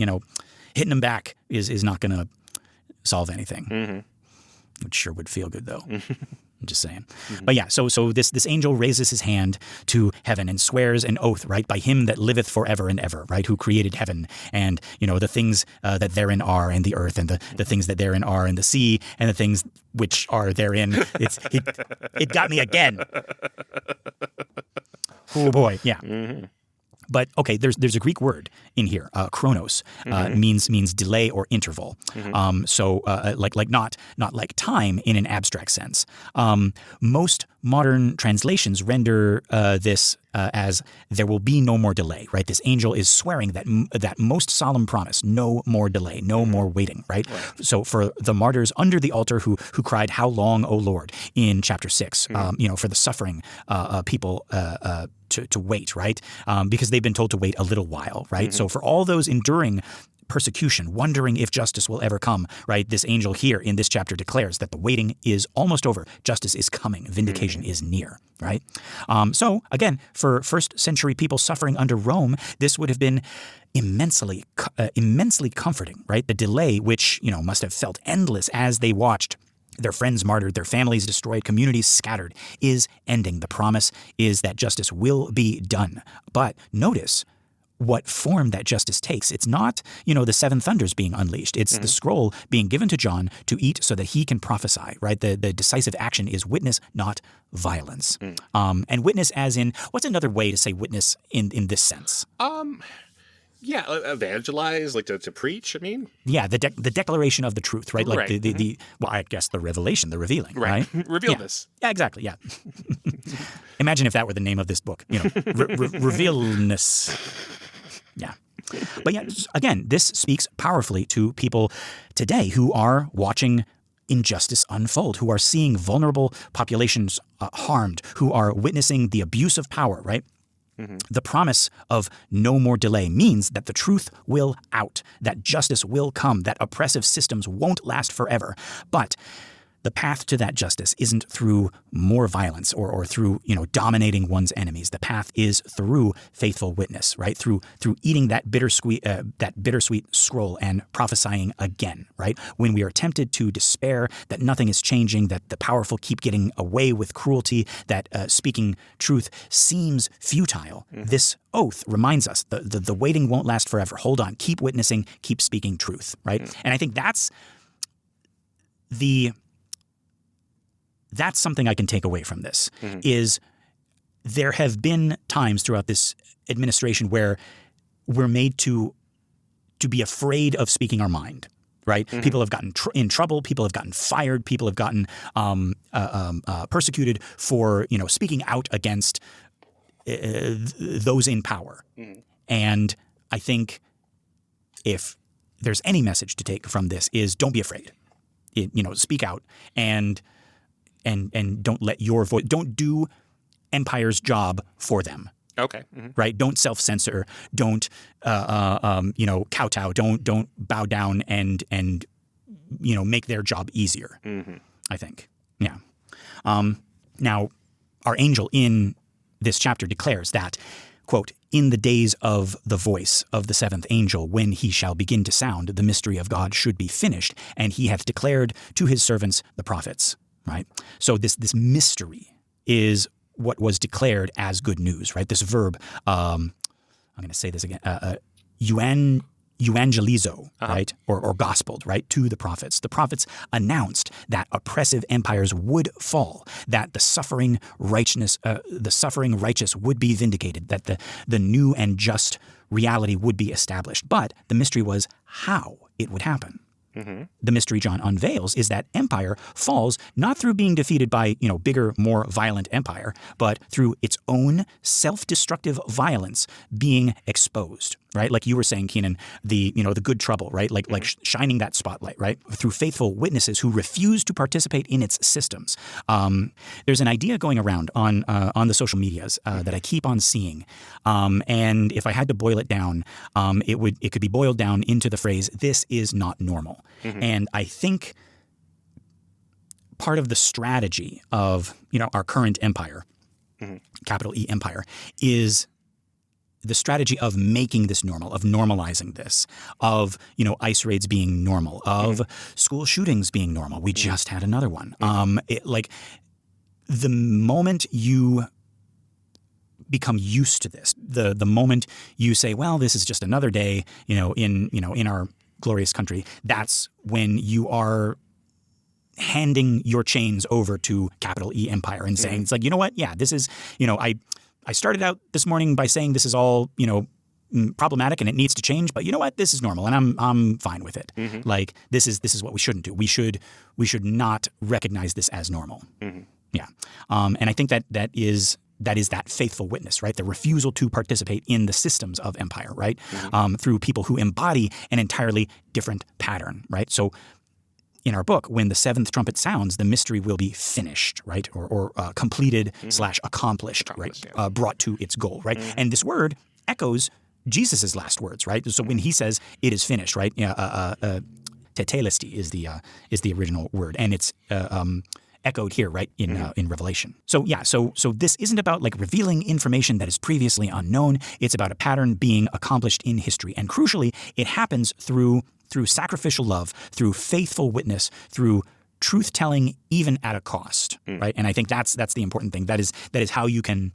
[SPEAKER 1] hitting them back is not going to solve anything. Which sure would feel good though. I'm just saying. But yeah, so this angel raises his hand to heaven and swears an oath, right, by him that liveth forever and ever, right, who created heaven and, the things that therein are, and the earth, and the things that therein are, and the sea, and the things which are therein. It got me again. Oh boy, yeah. But okay, there's a Greek word in here, chronos, means delay or interval. So like not like time in an abstract sense. Most modern translations render this as there will be no more delay. Right, this angel is swearing that most solemn promise, no more delay, no more waiting. Right? So for the martyrs under the altar who cried, "How long, O Lord?" in chapter 6, for the suffering people. To wait, right? Because they've been told to wait a little while, right? So for all those enduring persecution, wondering if justice will ever come, right? This angel here in this chapter declares that the waiting is almost over. Justice is coming. Vindication is near, right? So again, for first century people suffering under Rome, this would have been immensely comforting, right? The delay, which, must have felt endless as they watched their friends martyred, their families destroyed, communities scattered, is ending. The promise is that justice will be done. But notice what form that justice takes. It's not, the seven thunders being unleashed. It's the scroll being given to John to eat so that he can prophesy, right? The decisive action is witness, not violence. And witness as in, what's another way to say witness in this sense?
[SPEAKER 2] Yeah, evangelize, like to preach, I mean.
[SPEAKER 1] Yeah, the declaration of the truth, right? Like the well, I guess the revelation, the revealing, right?
[SPEAKER 2] Reveal this.
[SPEAKER 1] Yeah, exactly, yeah. Imagine if that were the name of this book, revealness. Yeah. But yeah, again, this speaks powerfully to people today who are watching injustice unfold, who are seeing vulnerable populations harmed, who are witnessing the abuse of power, right? The promise of no more delay means that the truth will out, that justice will come, that oppressive systems won't last forever. But the path to that justice isn't through more violence or through, dominating one's enemies. The path is through faithful witness, right? Through eating that bittersweet scroll and prophesying again, right? When we are tempted to despair that nothing is changing, that the powerful keep getting away with cruelty, that speaking truth seems futile, this oath reminds us the waiting won't last forever. Hold on, keep witnessing, keep speaking truth, right? And I think that's something I can take away from this, is there have been times throughout this administration where we're made to be afraid of speaking our mind, right? People have gotten in trouble. People have gotten fired. People have gotten persecuted for, speaking out against those in power. And I think if there's any message to take from this is don't be afraid. Speak out and don't let your voice, don't do empire's job for them.
[SPEAKER 2] Okay.
[SPEAKER 1] Right? Don't self-censor. Don't, kowtow. Don't bow down and make their job easier. I think. Yeah. Now, our angel in this chapter declares that, quote, in the days of the voice of the seventh angel, when he shall begin to sound, the mystery of God should be finished, and he hath declared to his servants the prophets. Right? So this mystery is what was declared as good news, right? This verb, I'm going to say this again, evangelizo, right? Or gospeled, right? To the prophets. The prophets announced that oppressive empires would fall, that the suffering righteous would be vindicated, that the new and just reality would be established. But the mystery was how it would happen. The mystery John unveils is that empire falls not through being defeated by, bigger, more violent empire, but through its own self-destructive violence being exposed, right? Like you were saying, Keenan, the good trouble, right? Like shining that spotlight, right? Through faithful witnesses who refuse to participate in its systems. There's an idea going around on the social medias that I keep on seeing, and if I had to boil it down, it could be boiled down into the phrase, "This is not normal." And I think part of the strategy of our current empire, capital E empire, is the strategy of making this normal, of normalizing this, of ICE raids being normal, of school shootings being normal. We just had another one. The moment you become used to this, the moment you say, well, this is just another day, in our glorious country, that's when you are handing your chains over to capital E empire and saying, it's like, you know what? Yeah, this is, I started out this morning by saying this is all, problematic and it needs to change, but you know what? This is normal and I'm fine with it. Like this is what we shouldn't do. We should not recognize this as normal. Yeah. And I think that is that faithful witness, right? The refusal to participate in the systems of empire, right? Through people who embody an entirely different pattern, right? So in our book, when the seventh trumpet sounds, the mystery will be finished, right? Or completed / accomplished, right?
[SPEAKER 2] Yeah.
[SPEAKER 1] Brought to its goal, right? And this word echoes Jesus's last words, right? So when he says it is finished, right? Tetelestai is the original word, and it's echoed here, right, in Revelation. So yeah, so this isn't about like revealing information that is previously unknown. It's about a pattern being accomplished in history, and crucially, it happens through sacrificial love, through faithful witness, through truth telling, even at a cost, right? And I think that's the important thing. That is how you can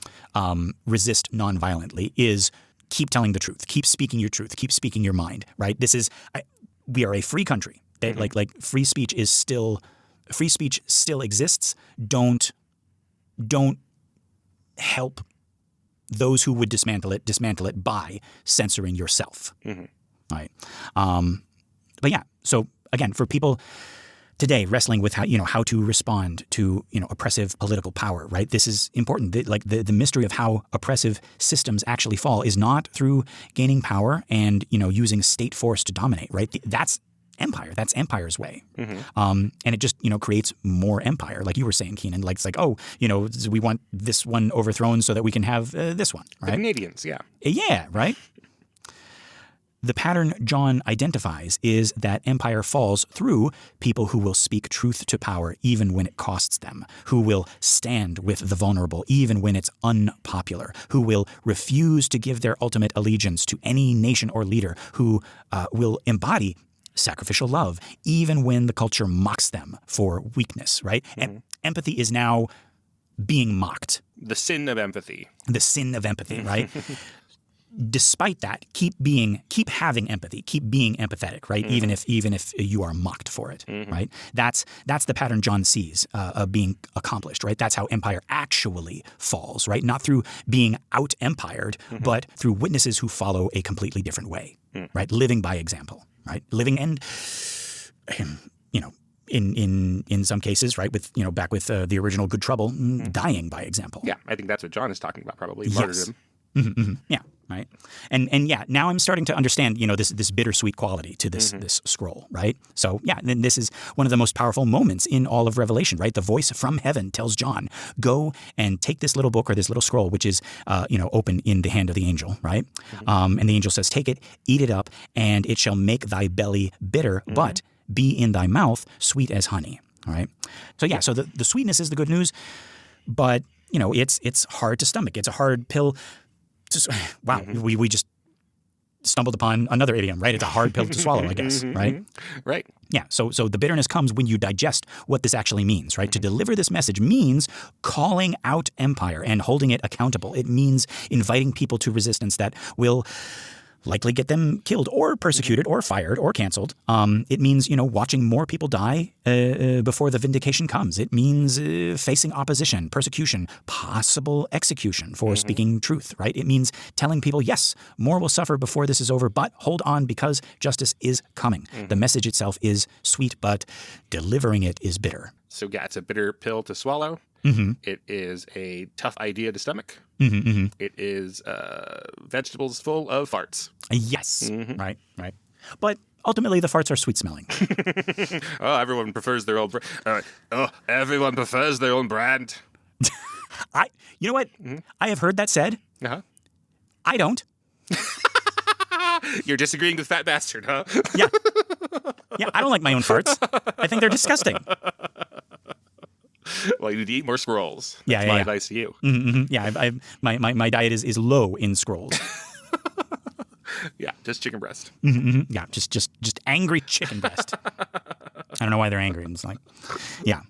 [SPEAKER 1] resist nonviolently. Is keep telling the truth, keep speaking your truth, keep speaking your mind, right? We are a free country. Like free speech still exists. Don't help those who would dismantle it by censoring yourself, right? But yeah, so again, for people today wrestling with how to respond to oppressive political power, right? This is important. The mystery of how oppressive systems actually fall is not through gaining power and using state force to dominate, right? That's empire. That's empire's way, and it just creates more empire, like you were saying, Keenan. Like it's like, we want this one overthrown so that we can have this one, right?
[SPEAKER 2] The Canadians,
[SPEAKER 1] yeah, right. The pattern John identifies is that empire falls through people who will speak truth to power even when it costs them, who will stand with the vulnerable even when it's unpopular, who will refuse to give their ultimate allegiance to any nation or leader, who will embody sacrificial love even when the culture mocks them for weakness, right? And empathy is now being mocked.
[SPEAKER 2] The sin of empathy.
[SPEAKER 1] The sin of empathy, right? Despite that, keep having empathy, keep being empathetic, right? Even if you are mocked for it, right? That's the pattern John sees being accomplished, right? That's how empire actually falls, right? Not through being out-empired, but through witnesses who follow a completely different way, right? Living by example, right? Living and in some cases, right? With back with the original Good Trouble, dying by example.
[SPEAKER 2] Yeah, I think that's what John is talking about, probably
[SPEAKER 1] yes.
[SPEAKER 2] martyrdom.
[SPEAKER 1] Yeah, right. And yeah, now I'm starting to understand, this bittersweet quality to this scroll, right? So yeah, and this is one of the most powerful moments in all of Revelation, right? The voice from heaven tells John, go and take this little book or this little scroll, which is, open in the hand of the angel, right? And the angel says, take it, eat it up, and it shall make thy belly bitter, but be in thy mouth sweet as honey, all right? So yeah, so the sweetness is the good news, but, it's hard to stomach. It's a hard pill. Wow, we just stumbled upon another idiom, right? It's a hard pill to swallow, I guess, right?
[SPEAKER 2] Right.
[SPEAKER 1] Yeah, so the bitterness comes when you digest what this actually means, right? To deliver this message means calling out empire and holding it accountable. It means inviting people to resistance that will likely get them killed or persecuted or fired or canceled. It means, watching more people die before the vindication comes. It means facing opposition, persecution, possible execution for speaking truth, right? It means telling people, yes, more will suffer before this is over, but hold on because justice is coming. The message itself is sweet, but delivering it is bitter.
[SPEAKER 2] So yeah, it's a bitter pill to swallow. It is a tough idea to stomach. It is vegetables full of farts.
[SPEAKER 1] Yes, right. But ultimately, the farts are sweet smelling.
[SPEAKER 2] Everyone prefers their own. Everyone prefers their own brand.
[SPEAKER 1] You know what? I have heard that said. I don't.
[SPEAKER 2] You're disagreeing with Fat Bastard, huh?
[SPEAKER 1] Yeah, I don't like my own farts. I think they're disgusting.
[SPEAKER 2] Well, you need to eat more scrolls. That's
[SPEAKER 1] Yeah,
[SPEAKER 2] my
[SPEAKER 1] yeah.
[SPEAKER 2] advice to you.
[SPEAKER 1] Yeah, my diet is low in scrolls.
[SPEAKER 2] Yeah, just chicken breast.
[SPEAKER 1] Yeah, just angry chicken breast. I don't know why they're angry. It's like, yeah.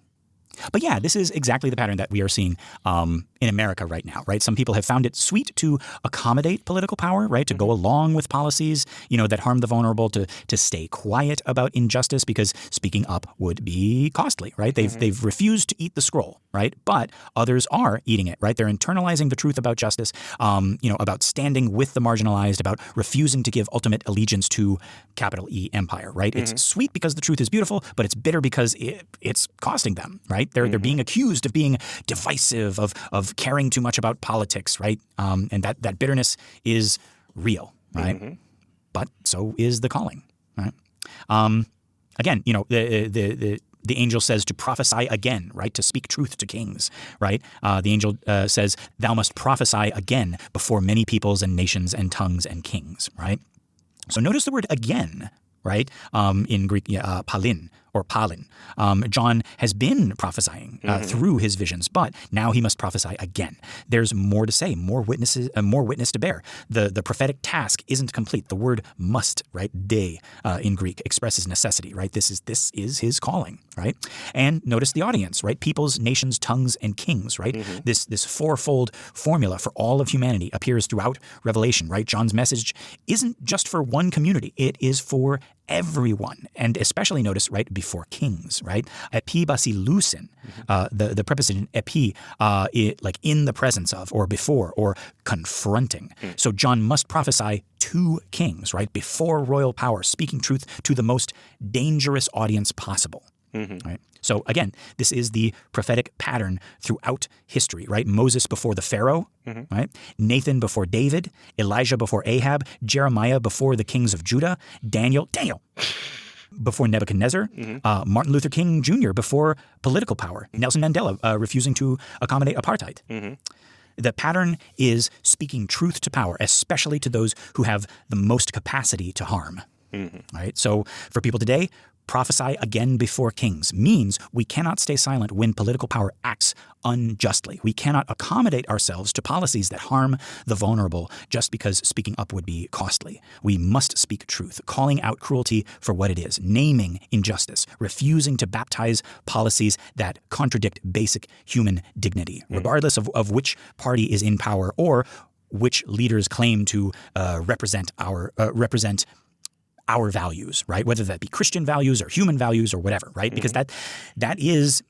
[SPEAKER 1] But yeah, this is exactly the pattern that we are seeing in America right now, right? Some people have found it sweet to accommodate political power, right? To go along with policies, that harm the vulnerable, to stay quiet about injustice because speaking up would be costly, right? They've refused to eat the scroll, right? But others are eating it, right? They're internalizing the truth about justice, about standing with the marginalized, about refusing to give ultimate allegiance to capital E empire, right? It's sweet because the truth is beautiful, but it's bitter because it's costing them, right? They're being accused of being divisive, of caring too much about politics, right? And that bitterness is real, right? But so is the calling, right? Again, the angel says to prophesy again, right? To speak truth to kings, right? The angel says, thou must prophesy again before many peoples and nations and tongues and kings, right? So notice the word again, right? In Greek, palin or palin. John has been prophesying through his visions, but now he must prophesy again. There's more to say, more witness to bear. The prophetic task isn't complete. The word must, right? De in Greek expresses necessity, right? This is his calling, right? And notice the audience, right? Peoples, nations, tongues, and kings, right? This fourfold formula for all of humanity appears throughout Revelation, right? John's message isn't just for one community. It is for everyone, and especially notice, right, before kings, right? Epi basilusin, the preposition epi, like in the presence of, or before, or confronting. So John must prophesy to kings, right, before royal power, speaking truth to the most dangerous audience possible. Right? So again, this is the prophetic pattern throughout history, right? Moses before the Pharaoh, right? Nathan before David, Elijah before Ahab, Jeremiah before the kings of Judah, Daniel before Nebuchadnezzar, Martin Luther King Jr. before political power, Nelson Mandela refusing to accommodate apartheid. The pattern is speaking truth to power, especially to those who have the most capacity to harm. Right? So for people today, prophesy again before kings means we cannot stay silent when political power acts unjustly. We cannot accommodate ourselves to policies that harm the vulnerable just because speaking up would be costly. We must speak truth, calling out cruelty for what it is, naming injustice, refusing to baptize policies that contradict basic human dignity, regardless of which party is in power or which leaders claim to represent our values, right? Whether that be Christian values or human values or whatever, right? Because that is,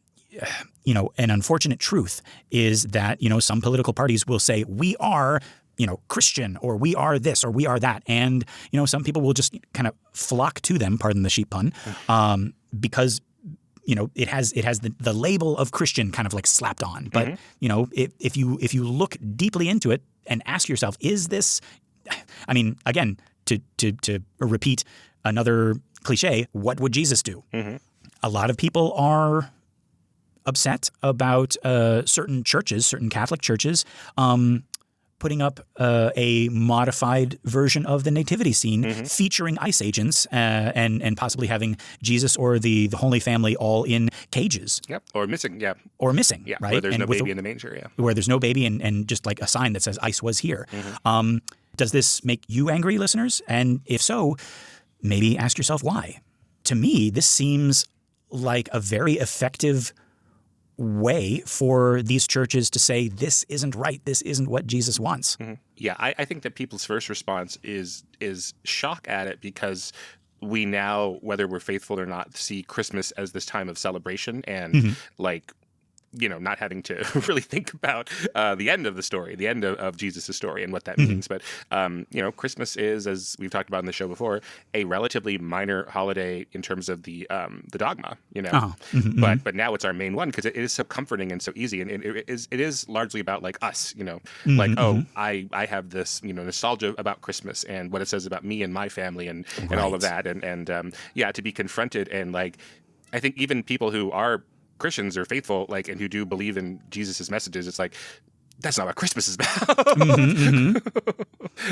[SPEAKER 1] an unfortunate truth is that, some political parties will say we are, Christian, or we are this or we are that. And, some people will just kind of flock to them, pardon the sheep pun, because it has the label of Christian kind of like slapped on. But, if you look deeply into it and ask yourself, is this, again, to repeat another cliche, what would Jesus do? A lot of people are upset about certain churches, certain Catholic churches, putting up a modified version of the nativity scene featuring ICE agents and possibly having Jesus or the Holy Family all in cages.
[SPEAKER 2] Yep. Or missing. Yeah.
[SPEAKER 1] Right?
[SPEAKER 2] Where there's no baby in the manger. Yeah.
[SPEAKER 1] Where there's no baby and just like a sign that says ICE was here. Does this make you angry, listeners? And if so, maybe ask yourself why. To me, this seems like a very effective way for these churches to say, this isn't right, this isn't what Jesus wants.
[SPEAKER 2] Yeah, I think that people's first response is shock at it because we now, whether we're faithful or not, see Christmas as this time of celebration and not having to really think about the end of the story, the end of Jesus' story and what that means. But, Christmas is, as we've talked about in the show before, a relatively minor holiday in terms of the dogma, But now it's our main one because it is so comforting and so easy. And it is largely about like us, I have this, nostalgia about Christmas and what it says about me and my family and all of that. And to be confronted and like, I think even people who are Christians or faithful, like, and who do believe in Jesus's messages, it's like, that's not what Christmas is about.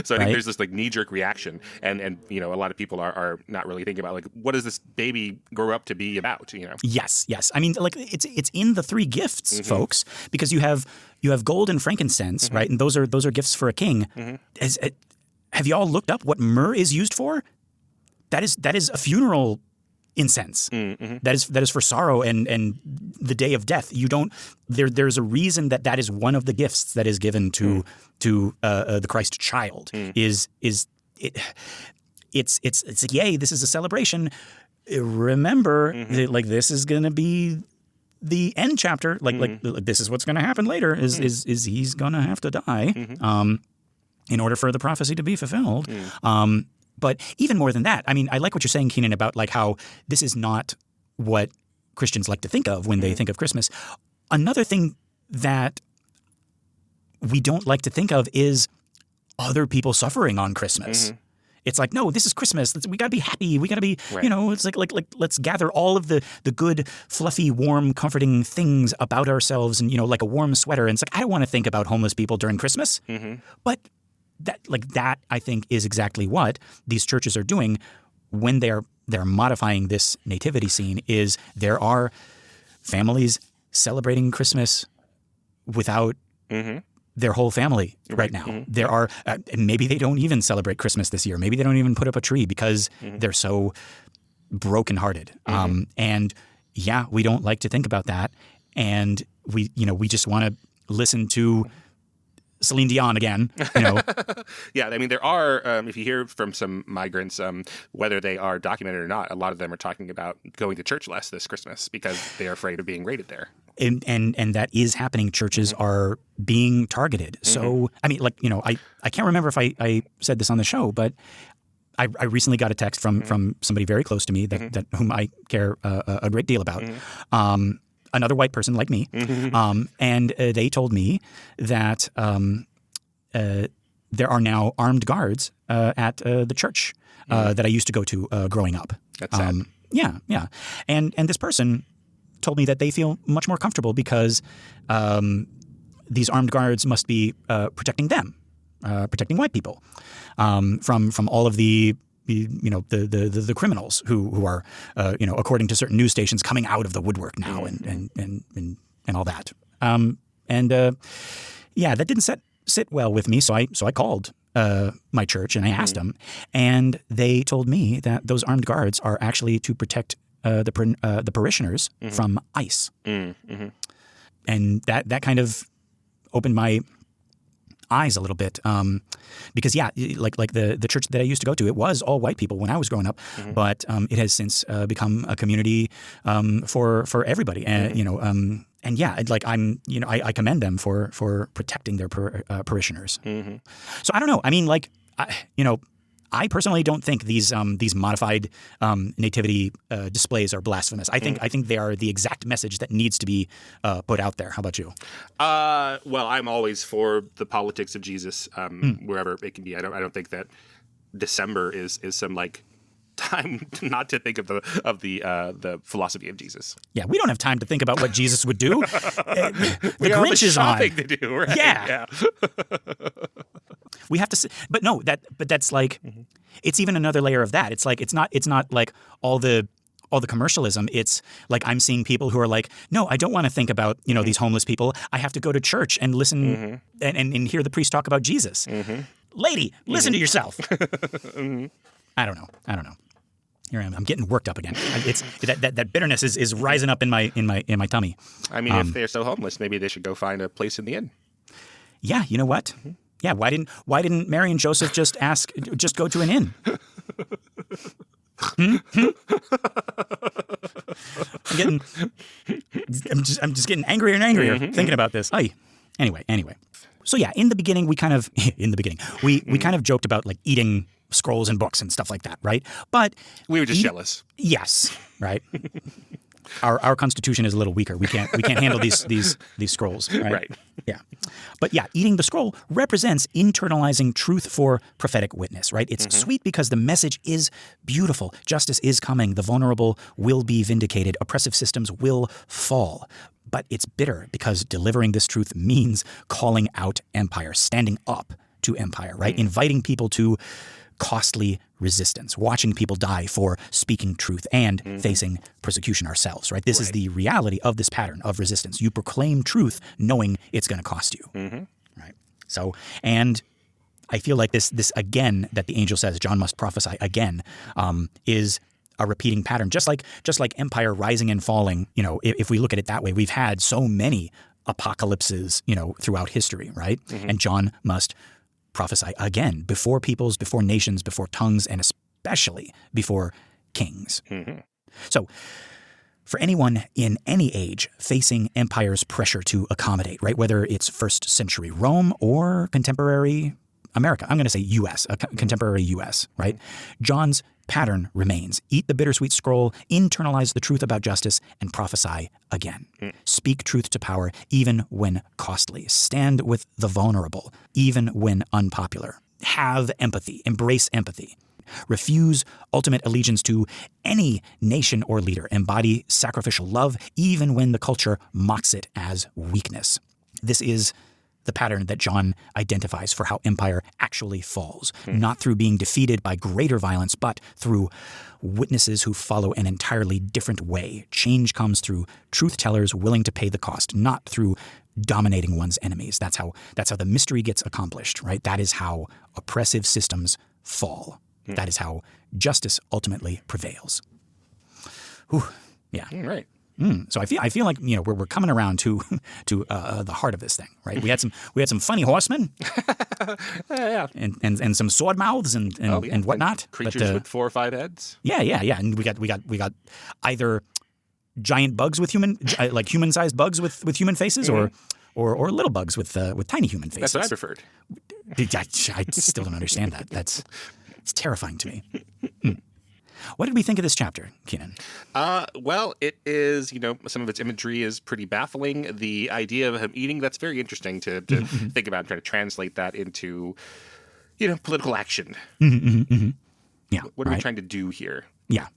[SPEAKER 2] So I think there's this like knee-jerk reaction, and a lot of people are not really thinking about like, what does this baby grow up to be about?
[SPEAKER 1] Yes. I mean, like it's in the three gifts, folks, because you have gold and frankincense, right? And those are gifts for a king. Have you all looked up what myrrh is used for? That is a funeral incense. That is for sorrow and the day of death. You don't. There's a reason that is one of the gifts that is given to the Christ child. It's yay, this is a celebration. Remember, like this is going to be the end chapter. Like this is what's going to happen later. Is he's going to have to die in order for the prophecy to be fulfilled. But even more than that, I mean, I like what you're saying, Keenan, about like how this is not what Christians like to think of when they think of Christmas. Another thing that we don't like to think of is other people suffering on Christmas. It's like, no, this is Christmas. We got to be happy. We got to be, it's like let's gather all of the good, fluffy, warm, comforting things about ourselves and, like a warm sweater. And it's like, I don't want to think about homeless people during Christmas. But that I think is exactly what these churches are doing when they're modifying this nativity scene. Is there are families celebrating Christmas without their whole family right now. There are maybe they don't even celebrate Christmas this year. Maybe they don't even put up a tree because they're so brokenhearted. And yeah, we don't like to think about that. And we just want to listen to Celine Dion again,
[SPEAKER 2] Yeah, I mean, there are, if you hear from some migrants, whether they are documented or not, a lot of them are talking about going to church less this Christmas because they are afraid of being raided there.
[SPEAKER 1] And that is happening. Churches are being targeted. So, I mean, I can't remember if I said this on the show, but I recently got a text from somebody very close to me that whom I care a great deal about. Another white person like me, and they told me that there are now armed guards at the church that I used to go to growing up.
[SPEAKER 2] That's sad.
[SPEAKER 1] Yeah. And this person told me that they feel much more comfortable because these armed guards must be protecting them, protecting white people from all of the criminals who are according to certain news stations coming out of the woodwork now and all that. That didn't sit well with me. So I called my church and I asked them, and they told me that those armed guards are actually to protect the parishioners from ICE. And that kind of opened my eyes a little bit, because like the church that I used to go to, it was all white people when I was growing up, but it has since become a community for everybody, and I commend them for protecting their parishioners. So I don't know. I mean, I personally don't think these modified nativity displays are blasphemous. I think they are the exact message that needs to be put out there. How about you?
[SPEAKER 2] Well, I'm always for the politics of Jesus, wherever it can be. I don't think that December is some time not to think of the philosophy of Jesus.
[SPEAKER 1] Yeah, we don't have time to think about what Jesus would do. The Grinch is on.
[SPEAKER 2] Shopping to do, right?
[SPEAKER 1] Yeah. We have to, but that's like, it's even another layer of that. It's like, it's not like all the commercialism. It's like, I'm seeing people who are like, no, I don't want to think about, these homeless people. I have to go to church and listen and hear the priest talk about Jesus. Lady, listen to yourself. I don't know. Here I am. I'm getting worked up again. It's that bitterness is rising up in my tummy.
[SPEAKER 2] I mean, if they're so homeless, maybe they should go find a place in the inn.
[SPEAKER 1] Yeah, you know what? Yeah, why didn't Mary and Joseph just go to an inn? I'm just getting angrier and angrier thinking about this. Anyway. So yeah, in the beginning we kind of joked about like eating scrolls and books and stuff like that, right? But
[SPEAKER 2] we were just jealous.
[SPEAKER 1] Yes, right. Our constitution is a little weaker. We can't handle these scrolls, right?
[SPEAKER 2] Right.
[SPEAKER 1] Yeah. But yeah, eating the scroll represents internalizing truth for prophetic witness, right? It's sweet because the message is beautiful. Justice is coming. The vulnerable will be vindicated. Oppressive systems will fall. But it's bitter because delivering this truth means calling out empire, standing up to empire, right? Inviting people to costly resistance, watching people die for speaking truth and facing persecution ourselves, right? This is the reality of this pattern of resistance. You proclaim truth knowing it's going to cost you, right? So, and I feel like this again, that the angel says, John must prophesy again, is a repeating pattern, just like empire rising and falling. If we look at it that way, we've had so many apocalypses, throughout history, right? Mm-hmm. And John must prophesy again before peoples, before nations, before tongues, and especially before kings. Mm-hmm. So for anyone in any age facing empire's pressure to accommodate, right, whether it's first century Rome or contemporary America, I'm going to say U.S., contemporary U.S., right? John's pattern remains. Eat the bittersweet scroll, internalize the truth about justice, and prophesy again. Speak truth to power, even when costly. Stand with the vulnerable, even when unpopular. Have empathy. Embrace empathy. Refuse ultimate allegiance to any nation or leader. Embody sacrificial love, even when the culture mocks it as weakness. This is the pattern that John identifies for how empire actually falls, not through being defeated by greater violence, but through witnesses who follow an entirely different way. Change comes through truth tellers willing to pay the cost, not through dominating one's enemies. That's how the mystery gets accomplished, right? That is how oppressive systems fall. That is how justice ultimately prevails. Whew. Yeah.
[SPEAKER 2] Right.
[SPEAKER 1] So I feel like we're coming around to the heart of this thing, right? We had some funny horsemen,
[SPEAKER 2] yeah,
[SPEAKER 1] and some sword mouths and whatnot.
[SPEAKER 2] And creatures with 4 or 5 heads.
[SPEAKER 1] Yeah, and we got either giant bugs with like human-sized bugs with human faces, or little bugs with tiny human faces.
[SPEAKER 2] That's what I preferred.
[SPEAKER 1] I still don't understand that. It's terrifying to me. What did we think of this chapter, Keenan?
[SPEAKER 2] Well, it is, some of its imagery is pretty baffling. The idea of him eating, that's very interesting to think about and try to translate that into, political action.
[SPEAKER 1] Yeah.
[SPEAKER 2] What are we trying to do here?
[SPEAKER 1] Yeah.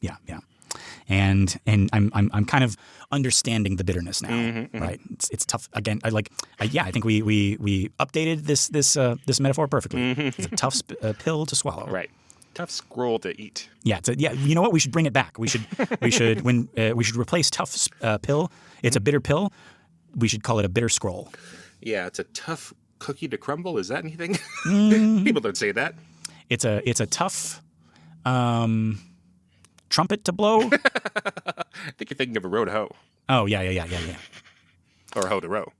[SPEAKER 1] And I'm kind of understanding the bitterness now, right? It's tough. Again, I think we updated this metaphor perfectly. It's a tough pill to swallow.
[SPEAKER 2] Right. Tough scroll to eat.
[SPEAKER 1] Yeah, you know what? We should bring it back. We should replace tough pill. It's a bitter pill. We should call it a bitter scroll.
[SPEAKER 2] Yeah, it's a tough cookie to crumble. Is that anything? People don't say that.
[SPEAKER 1] It's a tough trumpet to blow.
[SPEAKER 2] I think you're thinking of a row to hoe.
[SPEAKER 1] Oh yeah.
[SPEAKER 2] Or a hoe to row.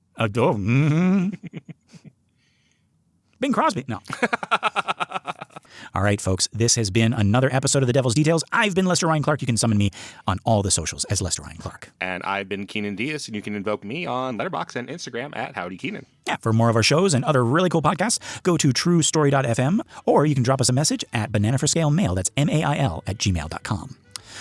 [SPEAKER 1] Bing Crosby. No. All right, folks, this has been another episode of The Devil's Details. I've been Lester Ryan Clark. You can summon me on all the socials as Lester Ryan Clark.
[SPEAKER 2] And I've been Keenan Diaz, and you can invoke me on Letterboxd and Instagram at Howdy Keenan.
[SPEAKER 1] Yeah, for more of our shows and other really cool podcasts, go to truestory.fm, or you can drop us a message at bananaforscalemail, that's mail, @gmail.com.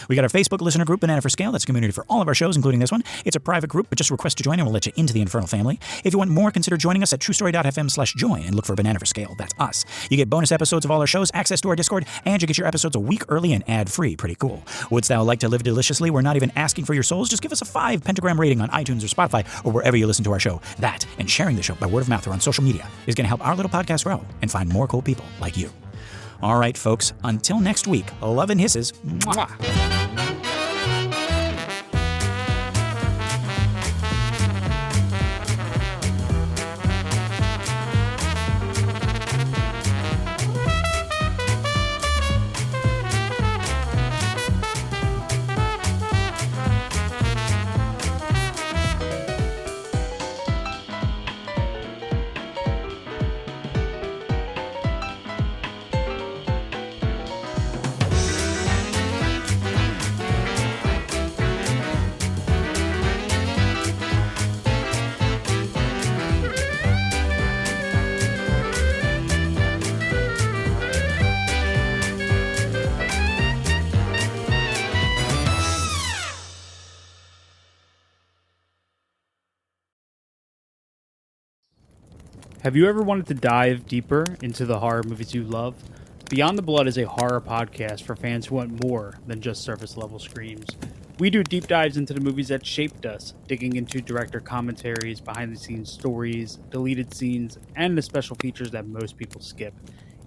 [SPEAKER 1] We got our Facebook listener group, Banana for Scale. That's a community for all of our shows, including this one. It's a private group, but just request to join and we'll let you into the Infernal family. If you want more, consider joining us at truestory.fm/join and look for Banana for Scale. That's us. You get bonus episodes of all our shows, access to our Discord, and you get your episodes a week early and ad-free. Pretty cool. Wouldst thou like to live deliciously? We're not even asking for your souls. Just give us a 5 pentagram rating on iTunes or Spotify or wherever you listen to our show. That and sharing the show by word of mouth or on social media is going to help our little podcast grow and find more cool people like you. All right, folks, until next week, love and hisses. Mwah.
[SPEAKER 3] Have you ever wanted to dive deeper into the horror movies you love? Beyond the Blood is a horror podcast for fans who want more than just surface-level screams. We do deep dives into the movies that shaped us, digging into director commentaries, behind-the-scenes stories, deleted scenes, and the special features that most people skip.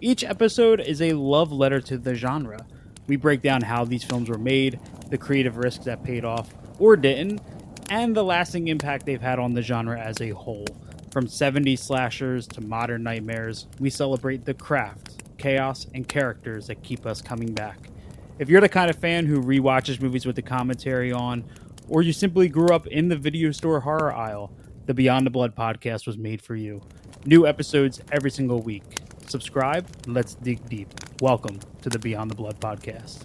[SPEAKER 3] Each episode is a love letter to the genre. We break down how these films were made, the creative risks that paid off or didn't, and the lasting impact they've had on the genre as a whole. From 70s slashers to modern nightmares, we celebrate the craft, chaos, and characters that keep us coming back. If you're the kind of fan who rewatches movies with the commentary on, or you simply grew up in the video store horror aisle, the Beyond the Blood podcast was made for you. New episodes every single week. Subscribe, and let's dig deep. Welcome to the Beyond the Blood podcast.